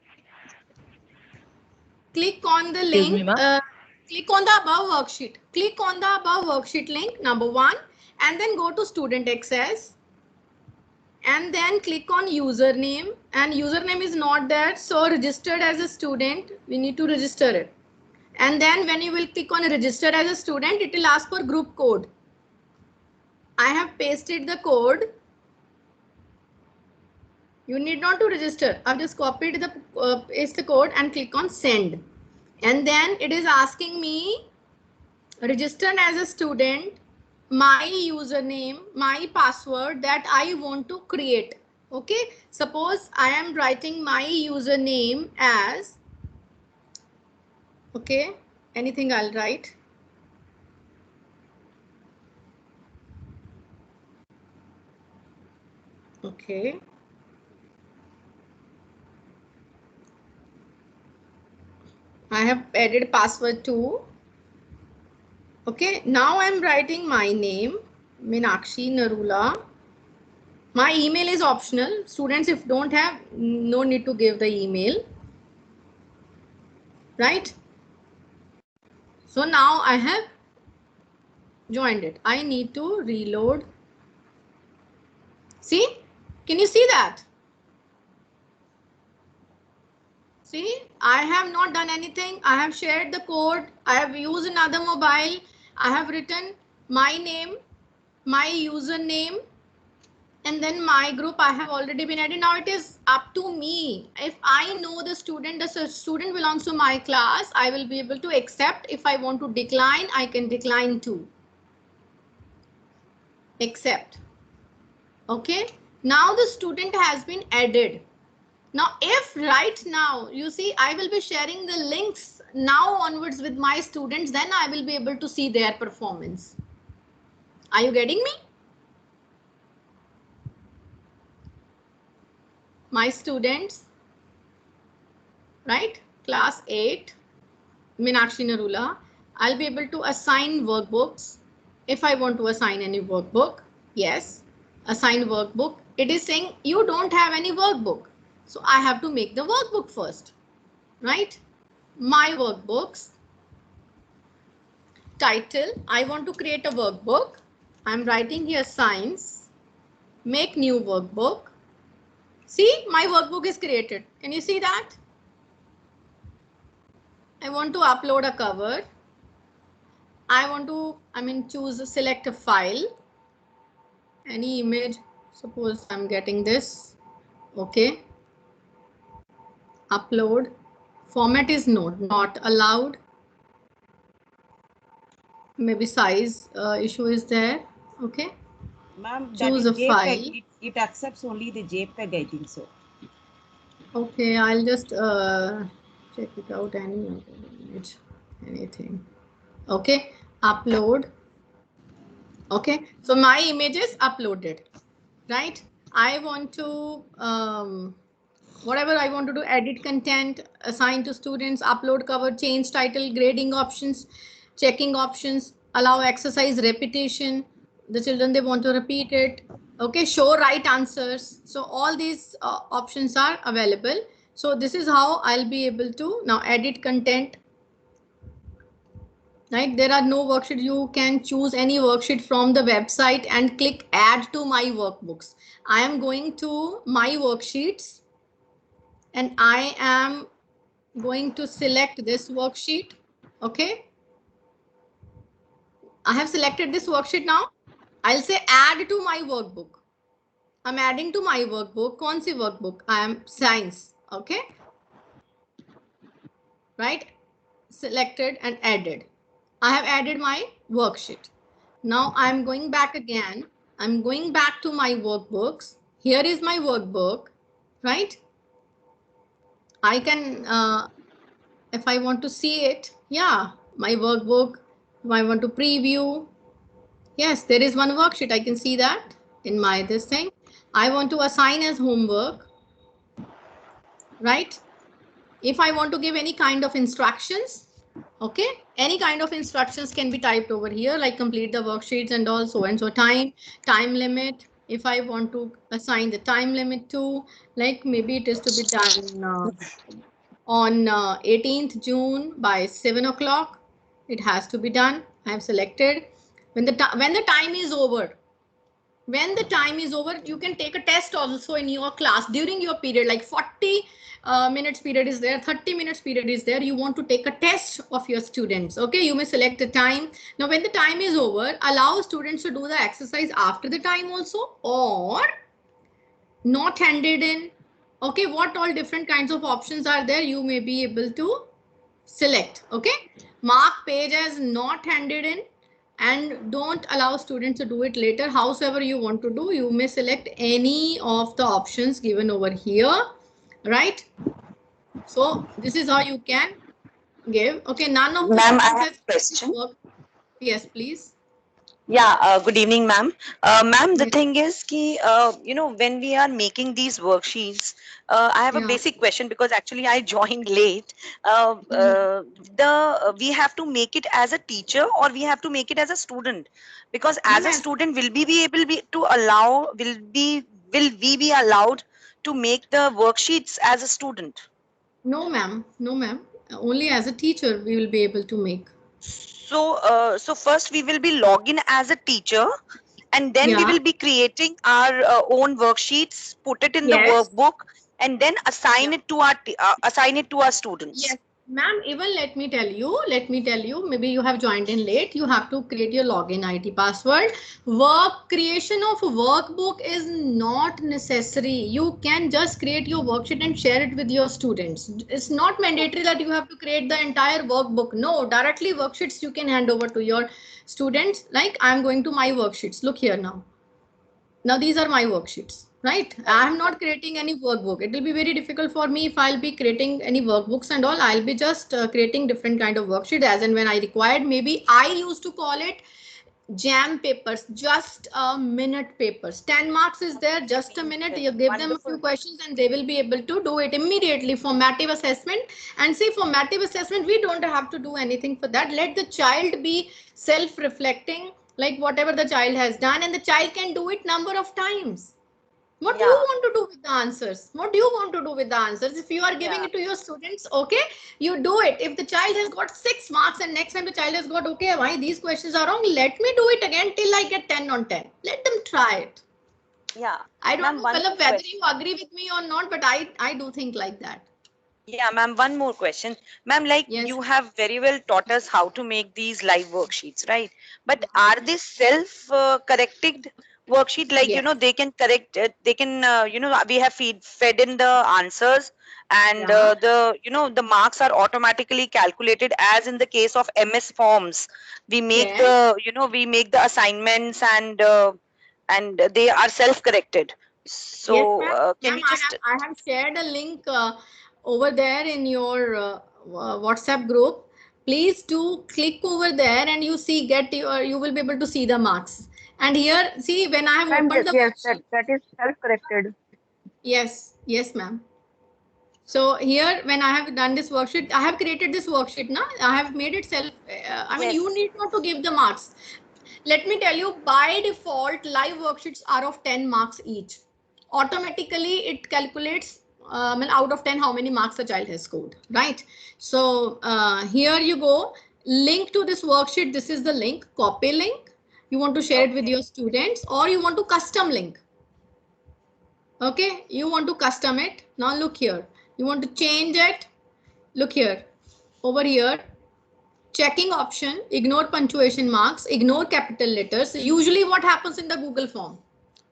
click on the Excuse link. me, Click on the above worksheet. Click on the above worksheet link, number 1, and then go to student access. And then click on username, and username is not there. So registered as a student, we need to register it. And then when you will click on register as a student, it will ask for group code. I have pasted the code. You need not to register. I've just copied the paste the code and click on send. And then it is asking me register as a student, my username, my password that I want to create. Okay, suppose I am writing my username as, okay, anything I'll write. Okay. I have added password too. Okay, now I'm writing my name, Meenakshi Narula. My email is optional. Students, if don't have, no need to give the email. Right? So now I have joined it. I need to reload. See? Can you see that? See, I have not done anything. I have shared the code. I have used another mobile. I have written my name, my username, and then my group. I have already been added. Now it is up to me. If I know the student belongs to my class, I will be able to accept. If I want to decline, I can decline too. Accept. Okay. Now the student has been added. Now, if right now, you see, I will be sharing the links now onwards with my students, then I will be able to see their performance. Are you getting me? My students, right? Class 8, Meenakshi Narula. I'll be able to assign workbooks. If I want to assign any workbook, yes, assign workbook. It is saying you don't have any workbook. So I have to make the workbook first, right? My workbooks. Title, I want to create a workbook. I'm writing here science. Make new workbook. See, my workbook is created. Can you see that? I want to upload a cover. I want to, select a file. Any image. Suppose I'm getting this. Okay. Upload. Format is not allowed. Maybe size issue is there. Okay. Ma'am, choose a JPEG. file. It accepts only the JPEG, I think so. Okay, I'll just check it out. Any image, anything. Okay, upload. Okay, so my image is uploaded, right? I want to whatever I want to do, edit content, assign to students, upload cover, change title, grading options, checking options, allow exercise repetition. the children, they want to repeat it. Okay, show right answers. So all these options are available. So this is how I'll be able to now edit content. Right, there are no worksheet. You can choose any worksheet from the website and click add to my workbooks. I am going to my worksheets and I am going to select this worksheet. Okay, I have selected this worksheet. Now I'll say add to my workbook. I'm adding to my workbook. कौन सी workbook? I am science. Okay, right, selected and added. I have added my worksheet. Now I'm going back again. I'm going back to my workbooks. Here is my workbook, right? I can, if I want to see it, yeah, my workbook, if I want to preview, yes, there is one worksheet. I can see that in my this thing. I want to assign as homework, right? If I want to give any kind of instructions, okay, any kind of instructions can be typed over here, like complete the worksheets and also and so time limit. If I want to assign the time limit to, like maybe it is to be done on 18th June by 7 o'clock, it has to be done. I have selected. When the time is over, when the time is over, you can take a test also in your class during your period, like 40 minutes period is there, 30 minutes period is there. You want to take a test of your students. Okay, you may select the time. Now, when the time is over, allow students to do the exercise after the time also, or not handed in. Okay, what all different kinds of options are there, you may be able to select. Okay, mark page as not handed in and don't allow students to do it later. Howsoever you want to do, you may select any of the options given over here, right? So this is how you can give. Okay, none of the Ma'am, I students have has a question. work. Yes, please. Yeah, good evening, ma'am. Ma'am, the Yes. thing is, you know, when we are making these worksheets, I have a Yeah. basic question because actually I joined late. We have to make it as a teacher or we have to make it as a student? Because as a Yes. student, will we be able to allow? Will we be allowed to make the worksheets as a student? No, ma'am. No, ma'am. Only as a teacher we will be able to make. So first we will be login as a teacher, and then we Yeah. will be creating our own worksheets, put it in the Yes. workbook, and then assign Yeah. it to our students. Yes, ma'am, even let me tell you, maybe you have joined in late, you have to create your login ID password. Creation of workbook is not necessary. You can just create your worksheet and share it with your students. It's not mandatory that you have to create the entire workbook. No, directly worksheets you can hand over to your students. Like I'm going to my worksheets. Look here now. Now these are my worksheets, right? I am not creating any workbook. It will be very difficult for me if I'll be creating any workbooks and all. I'll be just creating different kind of worksheet as and when I required. Maybe I used to call it jam papers, just a minute papers. 10 marks is there, just a minute. You give them a few questions and they will be able to do it immediately. Formative assessment. And see, formative assessment, we don't have to do anything for that. Let the child be self-reflecting, like whatever the child has done, and the child can do it number of times. What do you want to do with the answers? What do you want to do with the answers? If you are giving it to your students, okay, you do it. If the child has got 6 marks and next time the child has got, okay, why these questions are wrong, let me do it again till I get 10 on 10. Let them try it. Yeah. I don't know whether you agree with me or not, but I do think like that. Yeah, ma'am, one more question. Ma'am, like you have very well taught us how to make these live worksheets, right? But are they self-corrected worksheet? Like, you know, they can correct, they can, you know, we have fed in the answers and the marks are automatically calculated as in the case of MS Forms. We make we make the assignments and they are self-corrected. So can you just... I have shared a link over there in your WhatsApp group. Please do click over there and you see, you will be able to see the marks. And here, see, when I have opened the worksheet. That is self-corrected. Yes, ma'am. So here, when I have done this worksheet, I have created this worksheet now. I have made it self. I mean, you need not to give the marks. let me tell you, by default, live worksheets are of 10 marks each. Automatically, it calculates out of 10 how many marks the child has scored, right? So here you go. Link to this worksheet. This is the link, copy link. You want to share it with your students, or you want to custom link. Okay, you want to custom it. Now look here. You want to change it. Look here. Over here. Checking option, ignore punctuation marks, ignore capital letters. Usually what happens in the Google form?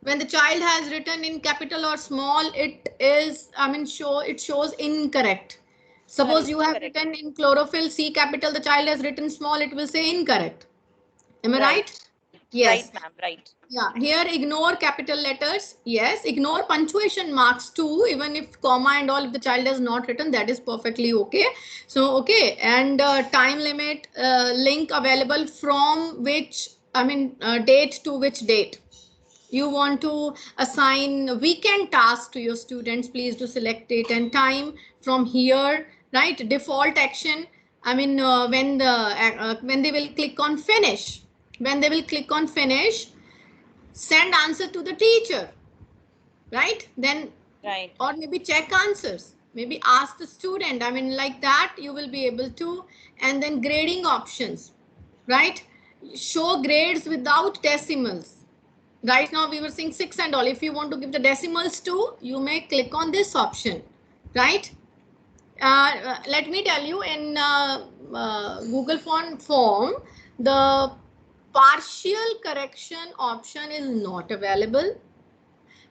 When the child has written in capital or small, it is, it shows incorrect. Suppose you have written in chlorophyll C capital, the child has written small, it will say incorrect. Am I right? Yes. Right, ma'am, right. Yeah, here ignore capital letters. Yes, ignore punctuation marks too, even if comma and all, if the child has not written, that is perfectly okay. So, okay, and time limit, link available from which, date to which date. You want to assign weekend task to your students, please do select date and time from here, right? Default action, when they will click on finish, send answer to the teacher, right? Then, right, or maybe check answers, maybe ask the student, like that you will be able to. And then grading options, right? Show grades without decimals. Right now we were saying 6 and all. If you want to give the decimals too, you may click on this option, right? Let me tell you, in Google form, the partial correction option is not available.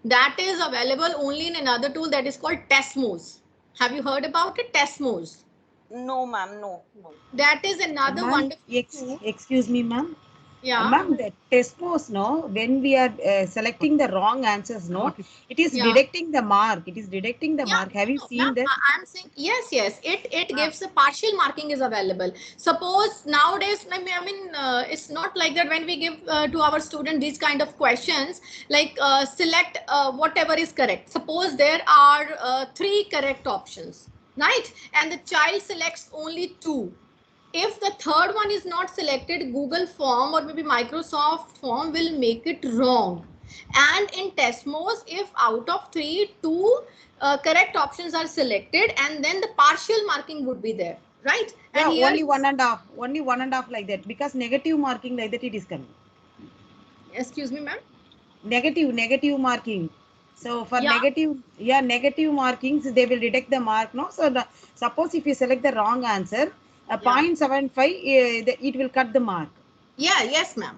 That is available only in another tool that is called Testmos. Have you heard about it? Testmos. No, ma'am, no. That is another wonderful tool. Excuse me, ma'am. Yeah. Ma'am, the Testmos, no, when we are selecting the wrong answers, no, it is deducting the mark. It is deducting the mark. Have you seen that? I'm saying yes. It gives a partial marking is available. Suppose nowadays, it's not like that. When we give to our student these kind of questions, like select whatever is correct. Suppose there are 3 correct options, right? And the child selects only 2. If the third one is not selected, Google form or maybe Microsoft form will make it wrong. And in Testmos, if out of 3, 2 correct options are selected, and then the partial marking would be there, right? Yeah, and here, only one and a half like that, because negative marking like that it is coming. Excuse me, ma'am? Negative marking. So for negative markings, they will deduct the mark, no? So suppose if you select the wrong answer, 0.75, it will cut the mark. Yes, ma'am.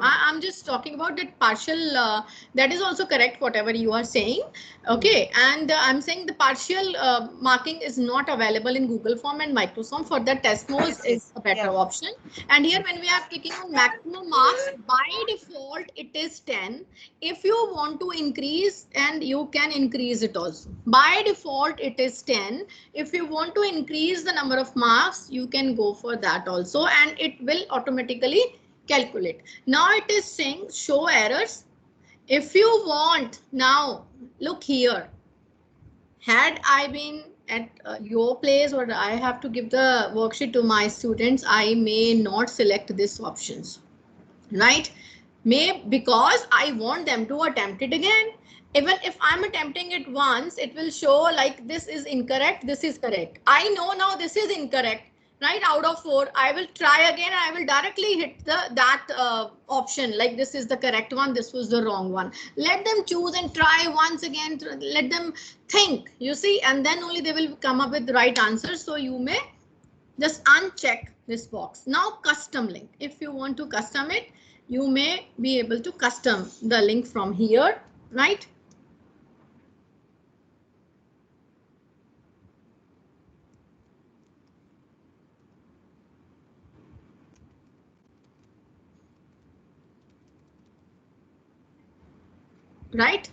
I'm just talking about that partial. That is also correct, whatever you are saying. Okay, and I'm saying the partial marking is not available in Google Form and Microsoft. For that, Testmos is a better option. And here, when we are clicking on maximum marks, by default it is 10. If you want to increase, and you can increase it also. By default it is 10. If you want to increase the number of marks, you can go for that also, and it will automatically calculate. Now it is saying show errors. If you want, now look here, had I been at your place, or I have to give the worksheet to my students, I may not select these options, right? Because I want them to attempt it again. Even if I'm attempting it once, it will show like this is incorrect, this is correct. I know now this is incorrect, right? Out of 4, I will try again. I will directly hit that option, like this is the correct one, this was the wrong one. Let them choose and try once again. Let them think, you see, and then only they will come up with the right answer. So you may just uncheck this box. Now custom link. If you want to custom it, you may be able to custom the link from here, right? Right?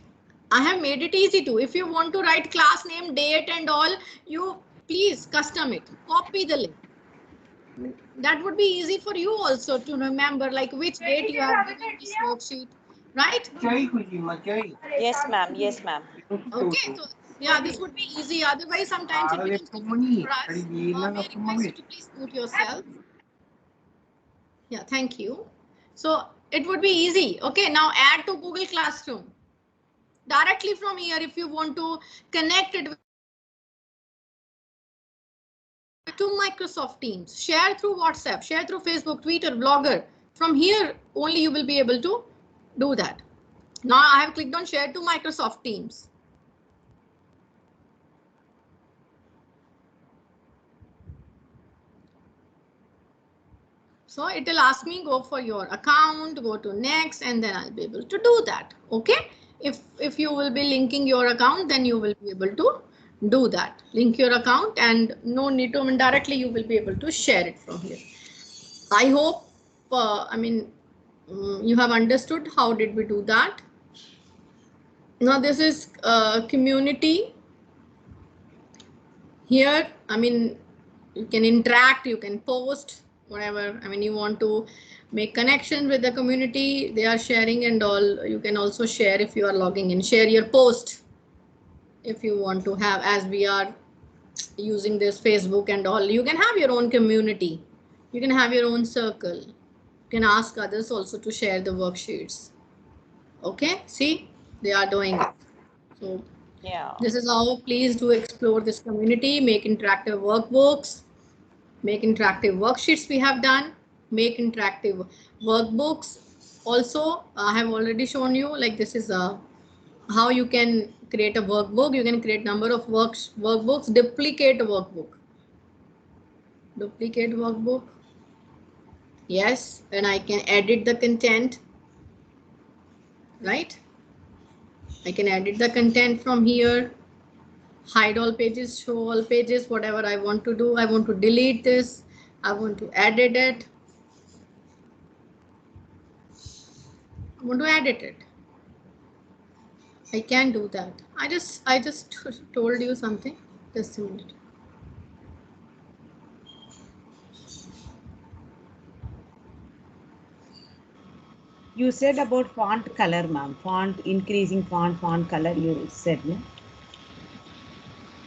I have made it easy to. If you want to write class name, date and all, you please custom it. Copy the link. That would be easy for you also to remember, like which date you have given this worksheet, right? Yes, ma'am. Yes, ma'am. Okay, so yeah, this would be easy. Otherwise, sometimes it becomes difficult for us. May I request you to please mute yourself? Yeah, thank you. So it would be easy. Okay, now add to Google Classroom. Directly from here, if you want to connect it to Microsoft Teams, share through WhatsApp, share through Facebook, Twitter, Blogger. From here only you will be able to do that. Now I have clicked on share to Microsoft Teams. So it will ask me go for your account, go to next, and then I'll be able to do that. Okay. If you will be linking your account, then you will be able to do that. Link your account and no need to, I mean, directly you will be able to share it from here. I hope, you have understood how did we do that. Now this is community. Here, I mean, you can interact, you can post, whatever. I mean, you want to make connection with the community, they are sharing and all. You can also share if you are logging in, share your post if you want to have, as we are using this Facebook and all. You can have your own community. You can have your own circle. You can ask others also to share the worksheets. Okay, see, they are doing it. So yeah, this is how, please do explore this community, make interactive workbooks, make interactive worksheets we have done, make interactive workbooks. Also, I have already shown you, like this is how you can create a workbook. You can create number of workbooks, duplicate a workbook. Duplicate workbook. Yes, and I can edit the content, right? I can edit the content from here, hide all pages, show all pages, whatever I want to do. I want to delete this. I want to edit it. I want to edit it. I can do that. I just told you something. Just a minute. You said about font color, ma'am. Font, increasing font color, you said, no?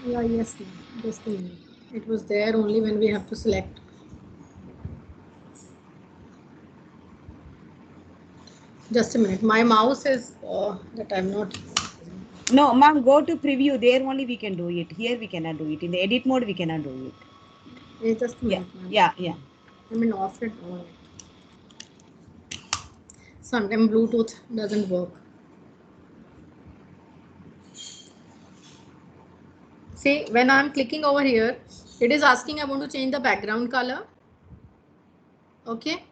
Yeah, yes, ma'am. Just a minute. It was there only when we have to select. Just a minute. My mouse is that I'm not. No, ma'am, go to preview. There only we can do it. Here we cannot do it. In the edit mode, we cannot do it. Yeah, just a minute. Yeah, yeah. I mean, off it on. Sometimes Bluetooth doesn't work. See, when I'm clicking over here, it is asking I want to change the background color. Okay.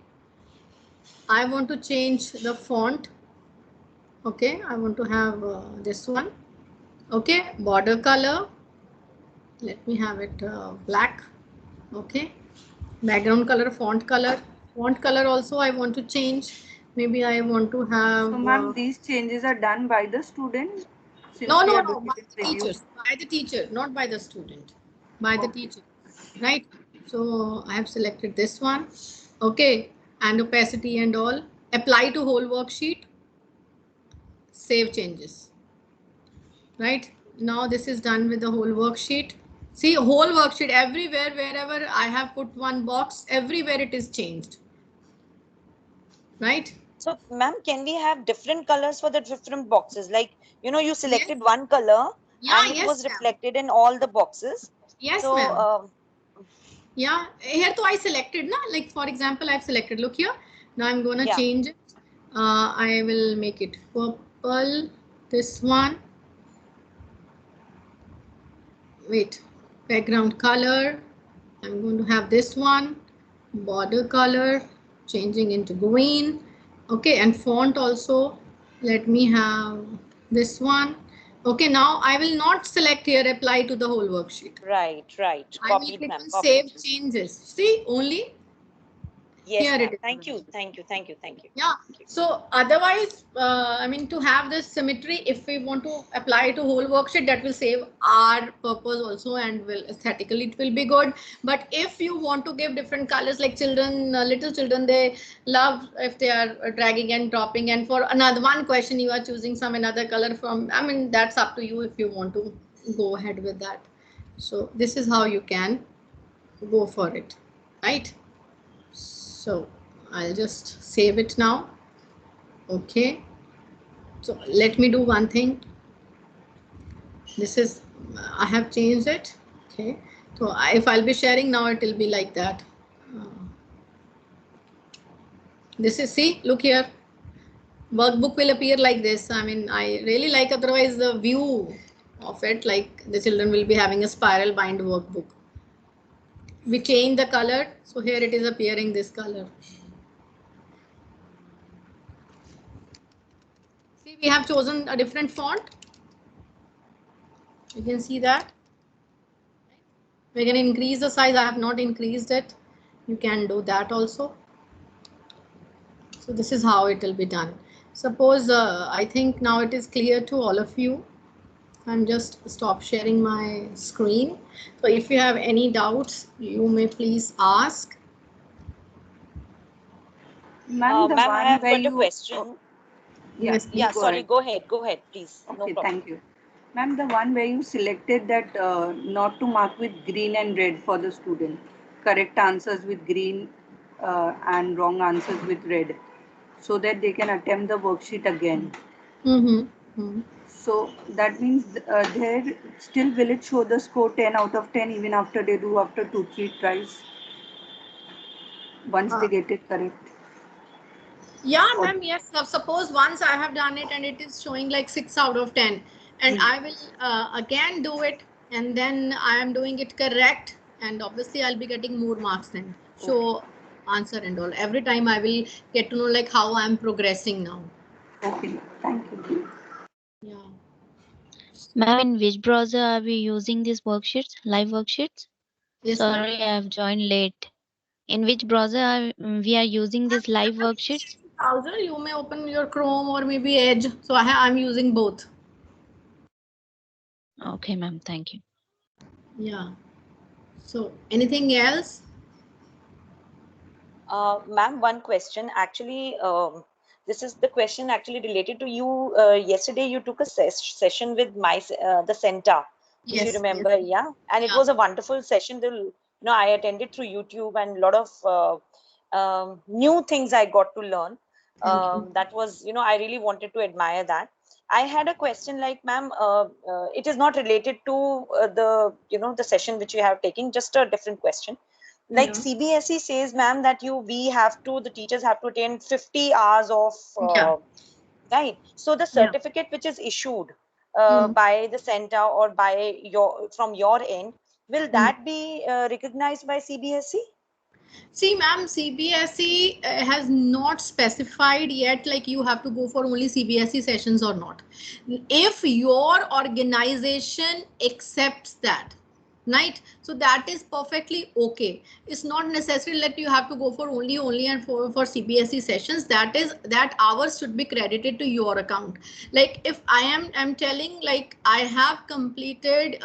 I want to change the font. Okay, I want to have this one. Okay, border color. Let me have it black. Okay, background color, font color. Font color also I want to change. Maybe I want to have. So, ma'am, these changes are done by the student? No, by the teachers. By the teacher, not by the student. By the teacher, right? So I have selected this one. Okay, and opacity and all. Apply to whole worksheet. Save changes. Right now, this is done with the whole worksheet. See, whole worksheet everywhere, wherever I have put one box, everywhere it is changed. Right? So, ma'am, can we have different colors for the different boxes? Like, you know, you selected one color and it was reflected in all the boxes. Yes, so, ma'am. Yeah, here too I selected, na? Like, for example, I've selected, look here. Now I'm going to change it. I will make it purple, this one. Wait, background color. I'm going to have this one. Border color, changing into green. Okay, and font also. Let me have this one. Okay, now I will not select here apply to the whole worksheet. Right. I will click on save changes. See, only yes, here it is. Thank you. Yeah. So otherwise, I mean, to have this symmetry, if we want to apply to whole worksheet, that will save our purpose also, and will aesthetically it will be good. But if you want to give different colors, like children, little children, they love if they are dragging and dropping, and for another one question you are choosing some another color from. I mean, that's up to you if you want to go ahead with that. So this is how you can go for it, right? So I'll just save it now. Okay. So let me do one thing. This is, I have changed it. Okay. So if I'll be sharing now, it will be like that. This is, see, look here. Workbook will appear like this. I mean, I really like, otherwise the view of it, like the children will be having a spiral bind workbook. We change the color, so here it is appearing this color. See, we have chosen a different font. You can see that. We're going to increase the size. I have not increased it. You can do that also. So this is how it will be done. Suppose I think now it is clear to all of you. I'm just stop sharing my screen. So if you have any doubts, you may please ask. Ma'am, Ma'am, I have got a question. Yes, yeah, sorry, go ahead, please. Okay, no problem. Thank you. Ma'am, the one where you selected that not to mark with green and red for the student, correct answers with green and wrong answers with red, so that they can attempt the worksheet again. So that means there still will it show the score 10 out of 10 even after they do after 2-3 tries, once they get it correct? Yeah, ma'am, yes. Suppose once I have done it and it is showing like 6 out of 10 and I will again do it and then I am doing it correct and obviously I'll be getting more marks then. Show answer and all. Every time I will get to know like how I'm progressing now. Okay, thank you. Yeah. Ma'am, in which browser are we using these worksheets, live worksheets? Yes, sorry, I have joined late. In which browser we are using these live worksheets? Browser, you may open your Chrome or maybe Edge. So I'm using both. Okay, ma'am. Thank you. Yeah. So anything else? Ma'am, one question. Actually, this is the question actually related to you. Yesterday, you took a session with the center, if you remember, yeah. And it was a wonderful session. I attended through YouTube and a lot of new things I got to learn. That was, I really wanted to admire that. I had a question like, ma'am, it is not related to the session which you have taken, just a different question. Like CBSE says, ma'am, that the teachers have to attend 50 hours of, right? So the certificate which is issued by the center or from your end, will that be recognized by CBSE? See, ma'am, CBSE has not specified yet like you have to go for only CBSE sessions or not. If your organization accepts that, right, so that is perfectly okay. It's not necessary that you have to go for only and for CBSE sessions. That hours should be credited to your account. Like if I'm telling like I have completed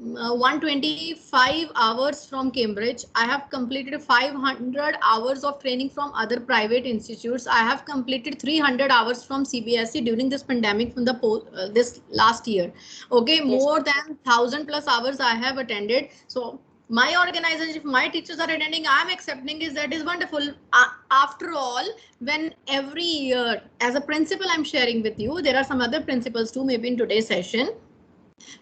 125 hours from Cambridge. I have completed 500 hours of training from other private institutes. I have completed 300 hours from CBSE during this pandemic from this last year. Okay, more than 1,000+ hours I have attended. So my organization, if my teachers are attending, I'm accepting that is wonderful. After all, when every year as a principal I'm sharing with you, there are some other principals too, maybe in today's session.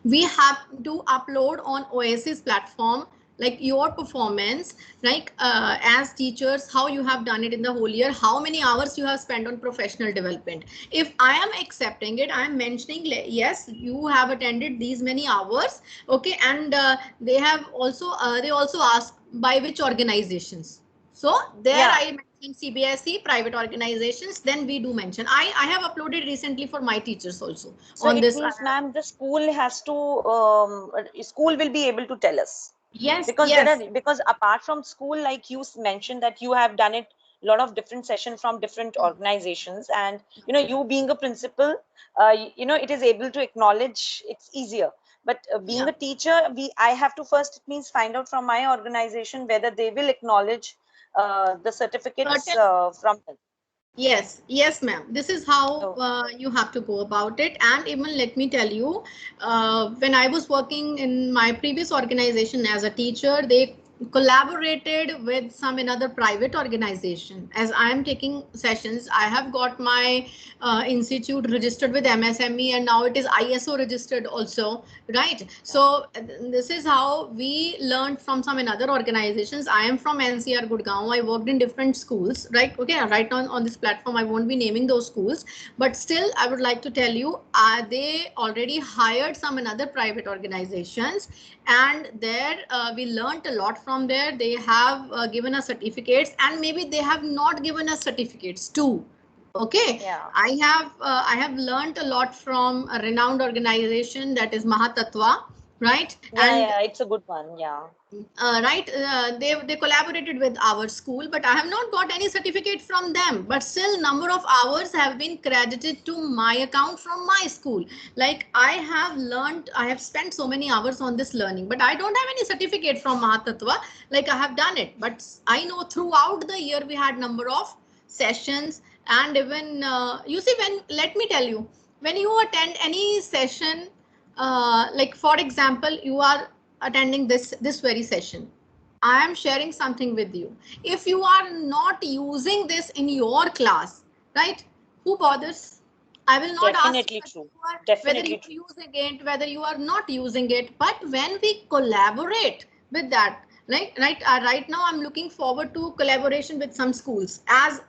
We have to upload on Oasis platform like your performance, like as teachers, how you have done it in the whole year, how many hours you have spent on professional development. If I am accepting it, I am mentioning yes, you have attended these many hours. Okay, and they also ask by which organizations. So there I mentioned CBSE, private organizations, then we do mention. I have uploaded recently for my teachers also. So it means, ma'am, the school has to, school will be able to tell us. Yes, because because apart from school, like you mentioned that you have done it a lot of different sessions from different organizations, and you being a principal, it is able to acknowledge, it's easier. But being a teacher, I have to first, it means, find out from my organization whether they will acknowledge the certificates from them. Yes, ma'am. This is how you have to go about it. And even let me tell you, when I was working in my previous organization as a teacher, they collaborated with some another private organization. As I am taking sessions, I have got my institute registered with MSME, and now it is ISO registered also, right? So this is how we learned from some another organizations. I am from NCR Gurgaon. I worked in different schools, right? Okay, right on this platform, I won't be naming those schools, but still I would like to tell you, they already hired some another private organizations, and there we learned a lot from there. They have given us certificates, and maybe they have not given us certificates too. Okay, Yeah. I have learned a lot from a renowned organization, that is Mahatatwa, right? And Yeah, it's a good one. Yeah. right, they collaborated with our school, but I have not got any certificate from them, but still number of hours have been credited to my account from my school. Like I have spent so many hours on this learning, but I don't have any certificate from Mahatatva. Like I have done it, but I know throughout the year we had number of sessions, and even you see, when, let me tell you, when you attend any session, like for example, you are attending this very session, I am sharing something with you. If you are not using this in your class, right, who bothers? I will not ask Definitely you true. whether you Definitely are true. using it, whether you are not using it. But when we collaborate with that, right now I'm looking forward to collaboration with some schools, as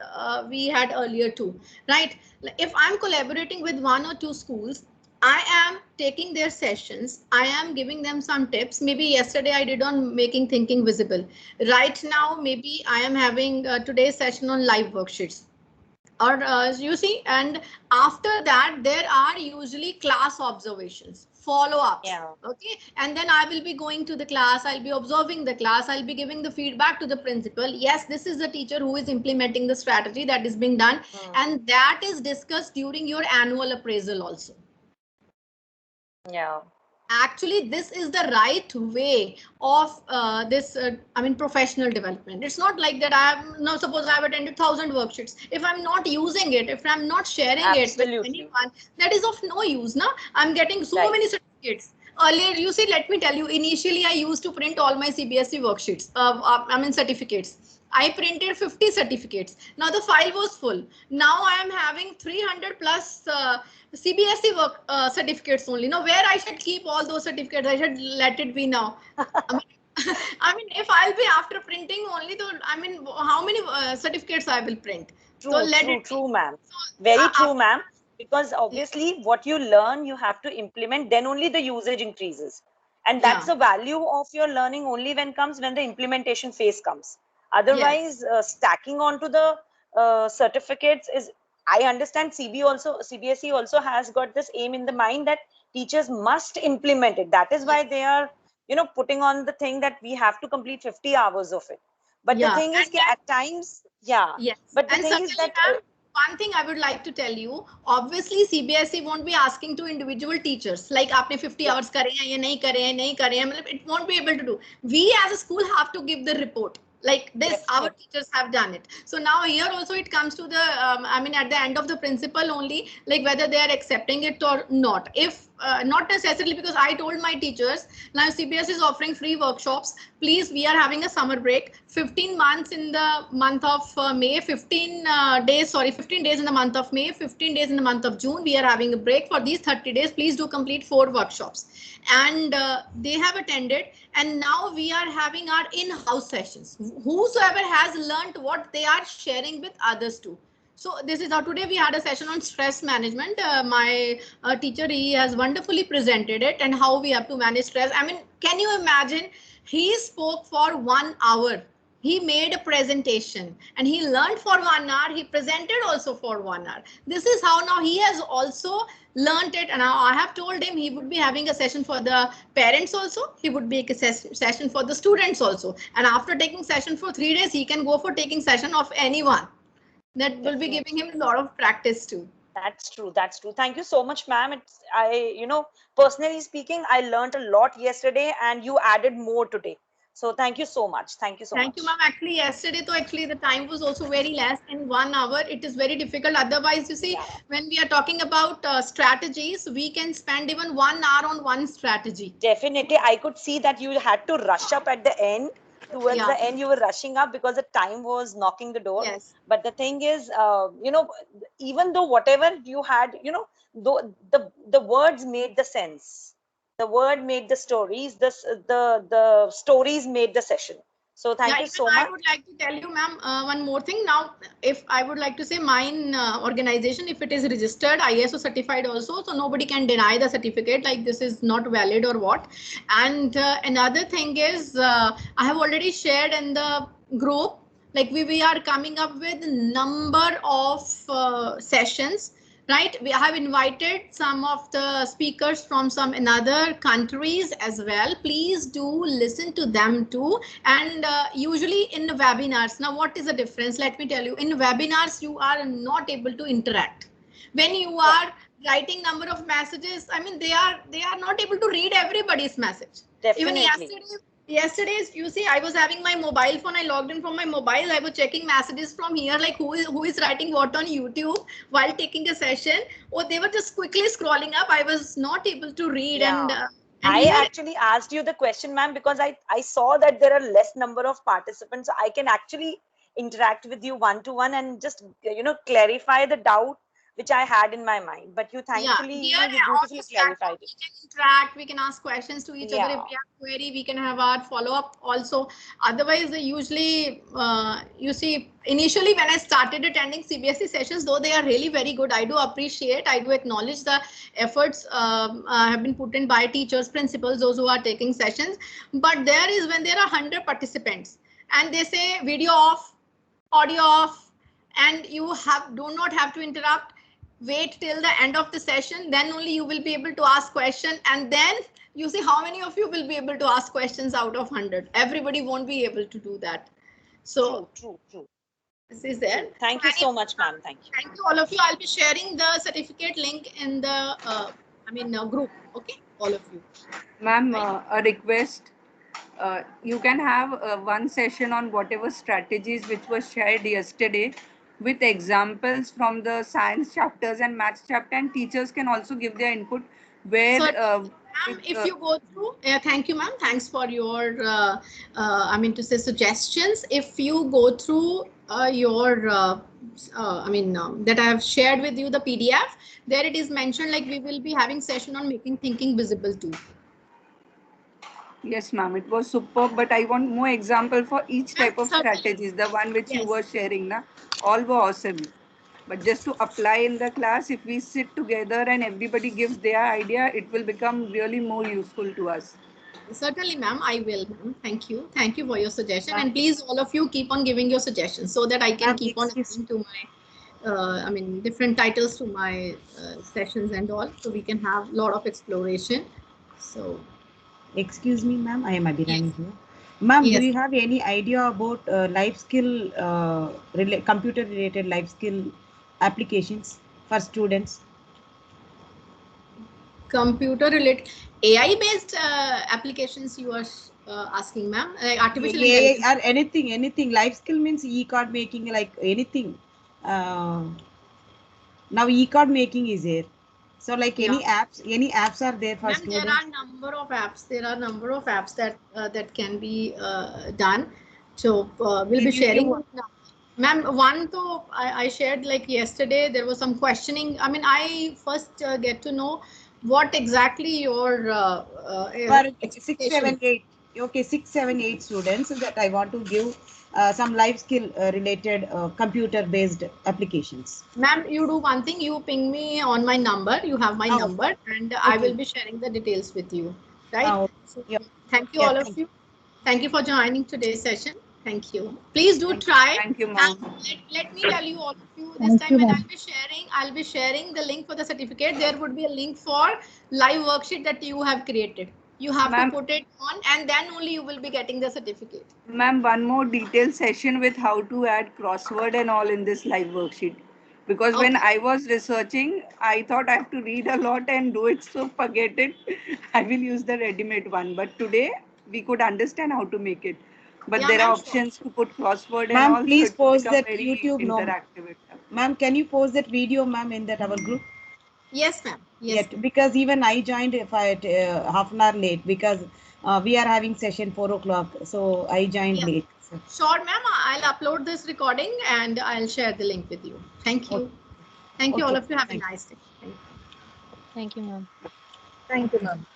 we had earlier too, right? If I'm collaborating with one or two schools, I am taking their sessions. I am giving them some tips. Maybe yesterday I did on making thinking visible. Right now, maybe I am having today's session on live worksheets. Or you see, and after that, there are usually class observations, follow-ups. Yeah. Okay, and then I will be going to the class. I'll be observing the class. I'll be giving the feedback to the principal. Yes, this is the teacher who is implementing the strategy that is being done, and that is discussed during your annual appraisal also. Yeah. Actually, this is the right way of this professional development. It's not like that I am now, suppose I have attended 1,000 worksheets, if I'm not using it, if I'm not sharing it with Absolutely. anyone, that is of no use. Now I'm getting so Right. many certificates. Earlier, you see, let me tell you, initially I used to print all my CBSE worksheets, certificates. I printed 50 certificates. Now the file was full. Now I am having 300 plus CBSE work certificates only. Now where I should keep all those certificates? I should let it be now. I mean, if I'll be after printing only, though, I mean, how many certificates I will print? True, So let true, it be. true, ma'am. So, Very true, after, ma'am. Because obviously, what you learn, you have to implement. Then only the usage increases, and that's yeah, the value of your learning only when the implementation phase comes. yes, Otherwise, stacking onto the certificates is. I understand CBSE also has got this aim in the mind that teachers must implement it. That is why they are, putting on the thing that we have to complete 50 hours of it. But the yeah, thing is, and that, at times, yeah. yes, But the and thing is certainly, that ma'am, one thing I would like to tell you, obviously CBSE won't be asking to individual teachers like आपने 50 yeah, hours करे हैं या नहीं करे हैं, मतलब it won't be able to do. We as a school have to give the report. Like this, our definitely. teachers have done it. So now here also it comes to the, at the end of the principal only, like whether they are accepting it or not. If not necessarily, because I told my teachers, now CBS is offering free workshops. Please, we are having a summer break, 15 months in the month of May, 15 days in the month of May, 15 days in the month of June. We are having a break for these 30 days. Please do complete 4 workshops. And they have attended, and now we are having our in-house sessions. Whosoever has learned what they are sharing with others too. So this is how today we had a session on stress management. My teacher, he has wonderfully presented it and how we have to manage stress. I mean, can you imagine? He spoke for 1 hour. He made a presentation and he learned for 1 hour. He presented also for 1 hour. This is how now he has also learned it. And now I have told him he would be having a session for the parents also. He would be a session for the students also. And after taking session for 3 days, he can go for taking session of anyone. That will be giving him a lot of practice too. That's true. That's true. Thank you so much, ma'am. Personally speaking, I learned a lot yesterday and you added more today. So thank you so much. Thank you so Thank you, much. ma'am. Actually, yesterday, the time was also very less. In 1 hour, it is very difficult. Otherwise, you see, Yeah. when we are talking about strategies, we can spend even 1 hour on one strategy. Definitely. I could see that you had to rush up at the end. towards the end you were rushing up because the time was knocking the door. Yes. But the thing is, even though whatever you had, though the words made the sense, the word made the stories, the stories made the session. So thank you even so much. I would like to tell you, ma'am, one more thing. Now, if I would like to say mine organization, if it is registered ISO certified also, so nobody can deny the certificate like this is not valid or what. And another thing is, I have already shared in the group, like we are coming up with number of sessions. Right, we have invited some of the speakers from some another countries as well. Please do listen to them too. And usually in the webinars, now what is the difference? Let me tell you, in webinars, you are not able to interact. When you are writing number of messages, I mean, they are not able to read everybody's message. Definitely. Even yesterday, you see, I was having my mobile phone. I logged in from my mobile. I was checking messages from here, like who is writing what on YouTube while taking a session. Or they were just quickly scrolling up. I was not able to read. Yeah. And I actually asked you the question, ma'am, because I saw that there are less number of participants. I can actually interact with you one-to-one and just clarify the doubt which I had in my mind. But you thankfully, you beautifully clarified it. We can interact, we can ask questions to each other. If we have query, we can have our follow-up also. Otherwise, usually, you see, initially when I started attending CBSE sessions, though they are really very good, I do appreciate, I do acknowledge the efforts have been put in by teachers, principals, those who are taking sessions. But there is when there are 100 participants and they say video off, audio off, and you do not have to interrupt. Wait till the end of the session, then only you will be able to ask question, and then you see how many of you will be able to ask questions out of 100. Everybody won't be able to do that. So true. This is there. Thank you so much, ma'am. Thank you. Thank you all of you. I'll be sharing the certificate link in the group. Okay, all of you. Ma'am, a request. You can have one session on whatever strategies which was shared yesterday with examples from the science chapters and maths chapter, and teachers can also give their input where if you go through, thank you, ma'am. Thanks for your, suggestions. If you go through that I have shared with you the PDF, there it is mentioned like we will be having session on making thinking visible too. Yes, ma'am, it was superb, but I want more example for each type of strategies. The one which you were sharing, all were awesome. But just to apply in the class, if we sit together and everybody gives their idea, it will become really more useful to us. Certainly, ma'am, I will, ma'am. Thank you. Thank you for your suggestion. And please, all of you keep on giving your suggestions so that I can keep on adding to my, different titles to my sessions and all. So we can have a lot of exploration. So. Excuse me, ma'am, I am Abhinani here. Ma'am, do you have any idea about life skill, computer related life skill applications for students? Computer related AI based applications you are asking, ma'am? Like artificial intelligence or anything. Life skill means e-card making, like anything. Now e-card making is there. So like any apps are there for students? There are number of apps. There are number of apps that can be done. So we'll be sharing. Ma'am, one though I shared like yesterday, there was some questioning. I mean, I first get to know what exactly your 6, 7, 8. Okay, 6, 7, 8 students that I want to give some life skill related computer based applications. Ma'am, you do one thing, you ping me on my number, you have my number, and I will be sharing the details with you, right? So, thank you all of you. Thank you for joining today's session. Thank you. Please do try. Thank you, ma'am. Let me tell you all of you this time when I'll be sharing the link for the certificate. There would be a link for live worksheet that you have created. You have to put it on, and then only you will be getting the certificate. Ma'am, one more detailed session with how to add crossword and all in this live worksheet. Because when I was researching, I thought I have to read a lot and do it, so forget it. I will use the ready-made one. But today, we could understand how to make it. But there are options to put crossword and all. Ma'am, please post that YouTube. Ma'am, can you post that video, ma'am, in that our group? Yes, ma'am. Yes. Because even I joined half an hour late because we are having session 4 o'clock, so I joined late. So. Sure, ma'am. I'll upload this recording and I'll share the link with you. Thank you. Okay. Thank you, all Okay. of you. Have Thank a nice day. Thank you, ma'am. Thank you, ma'am.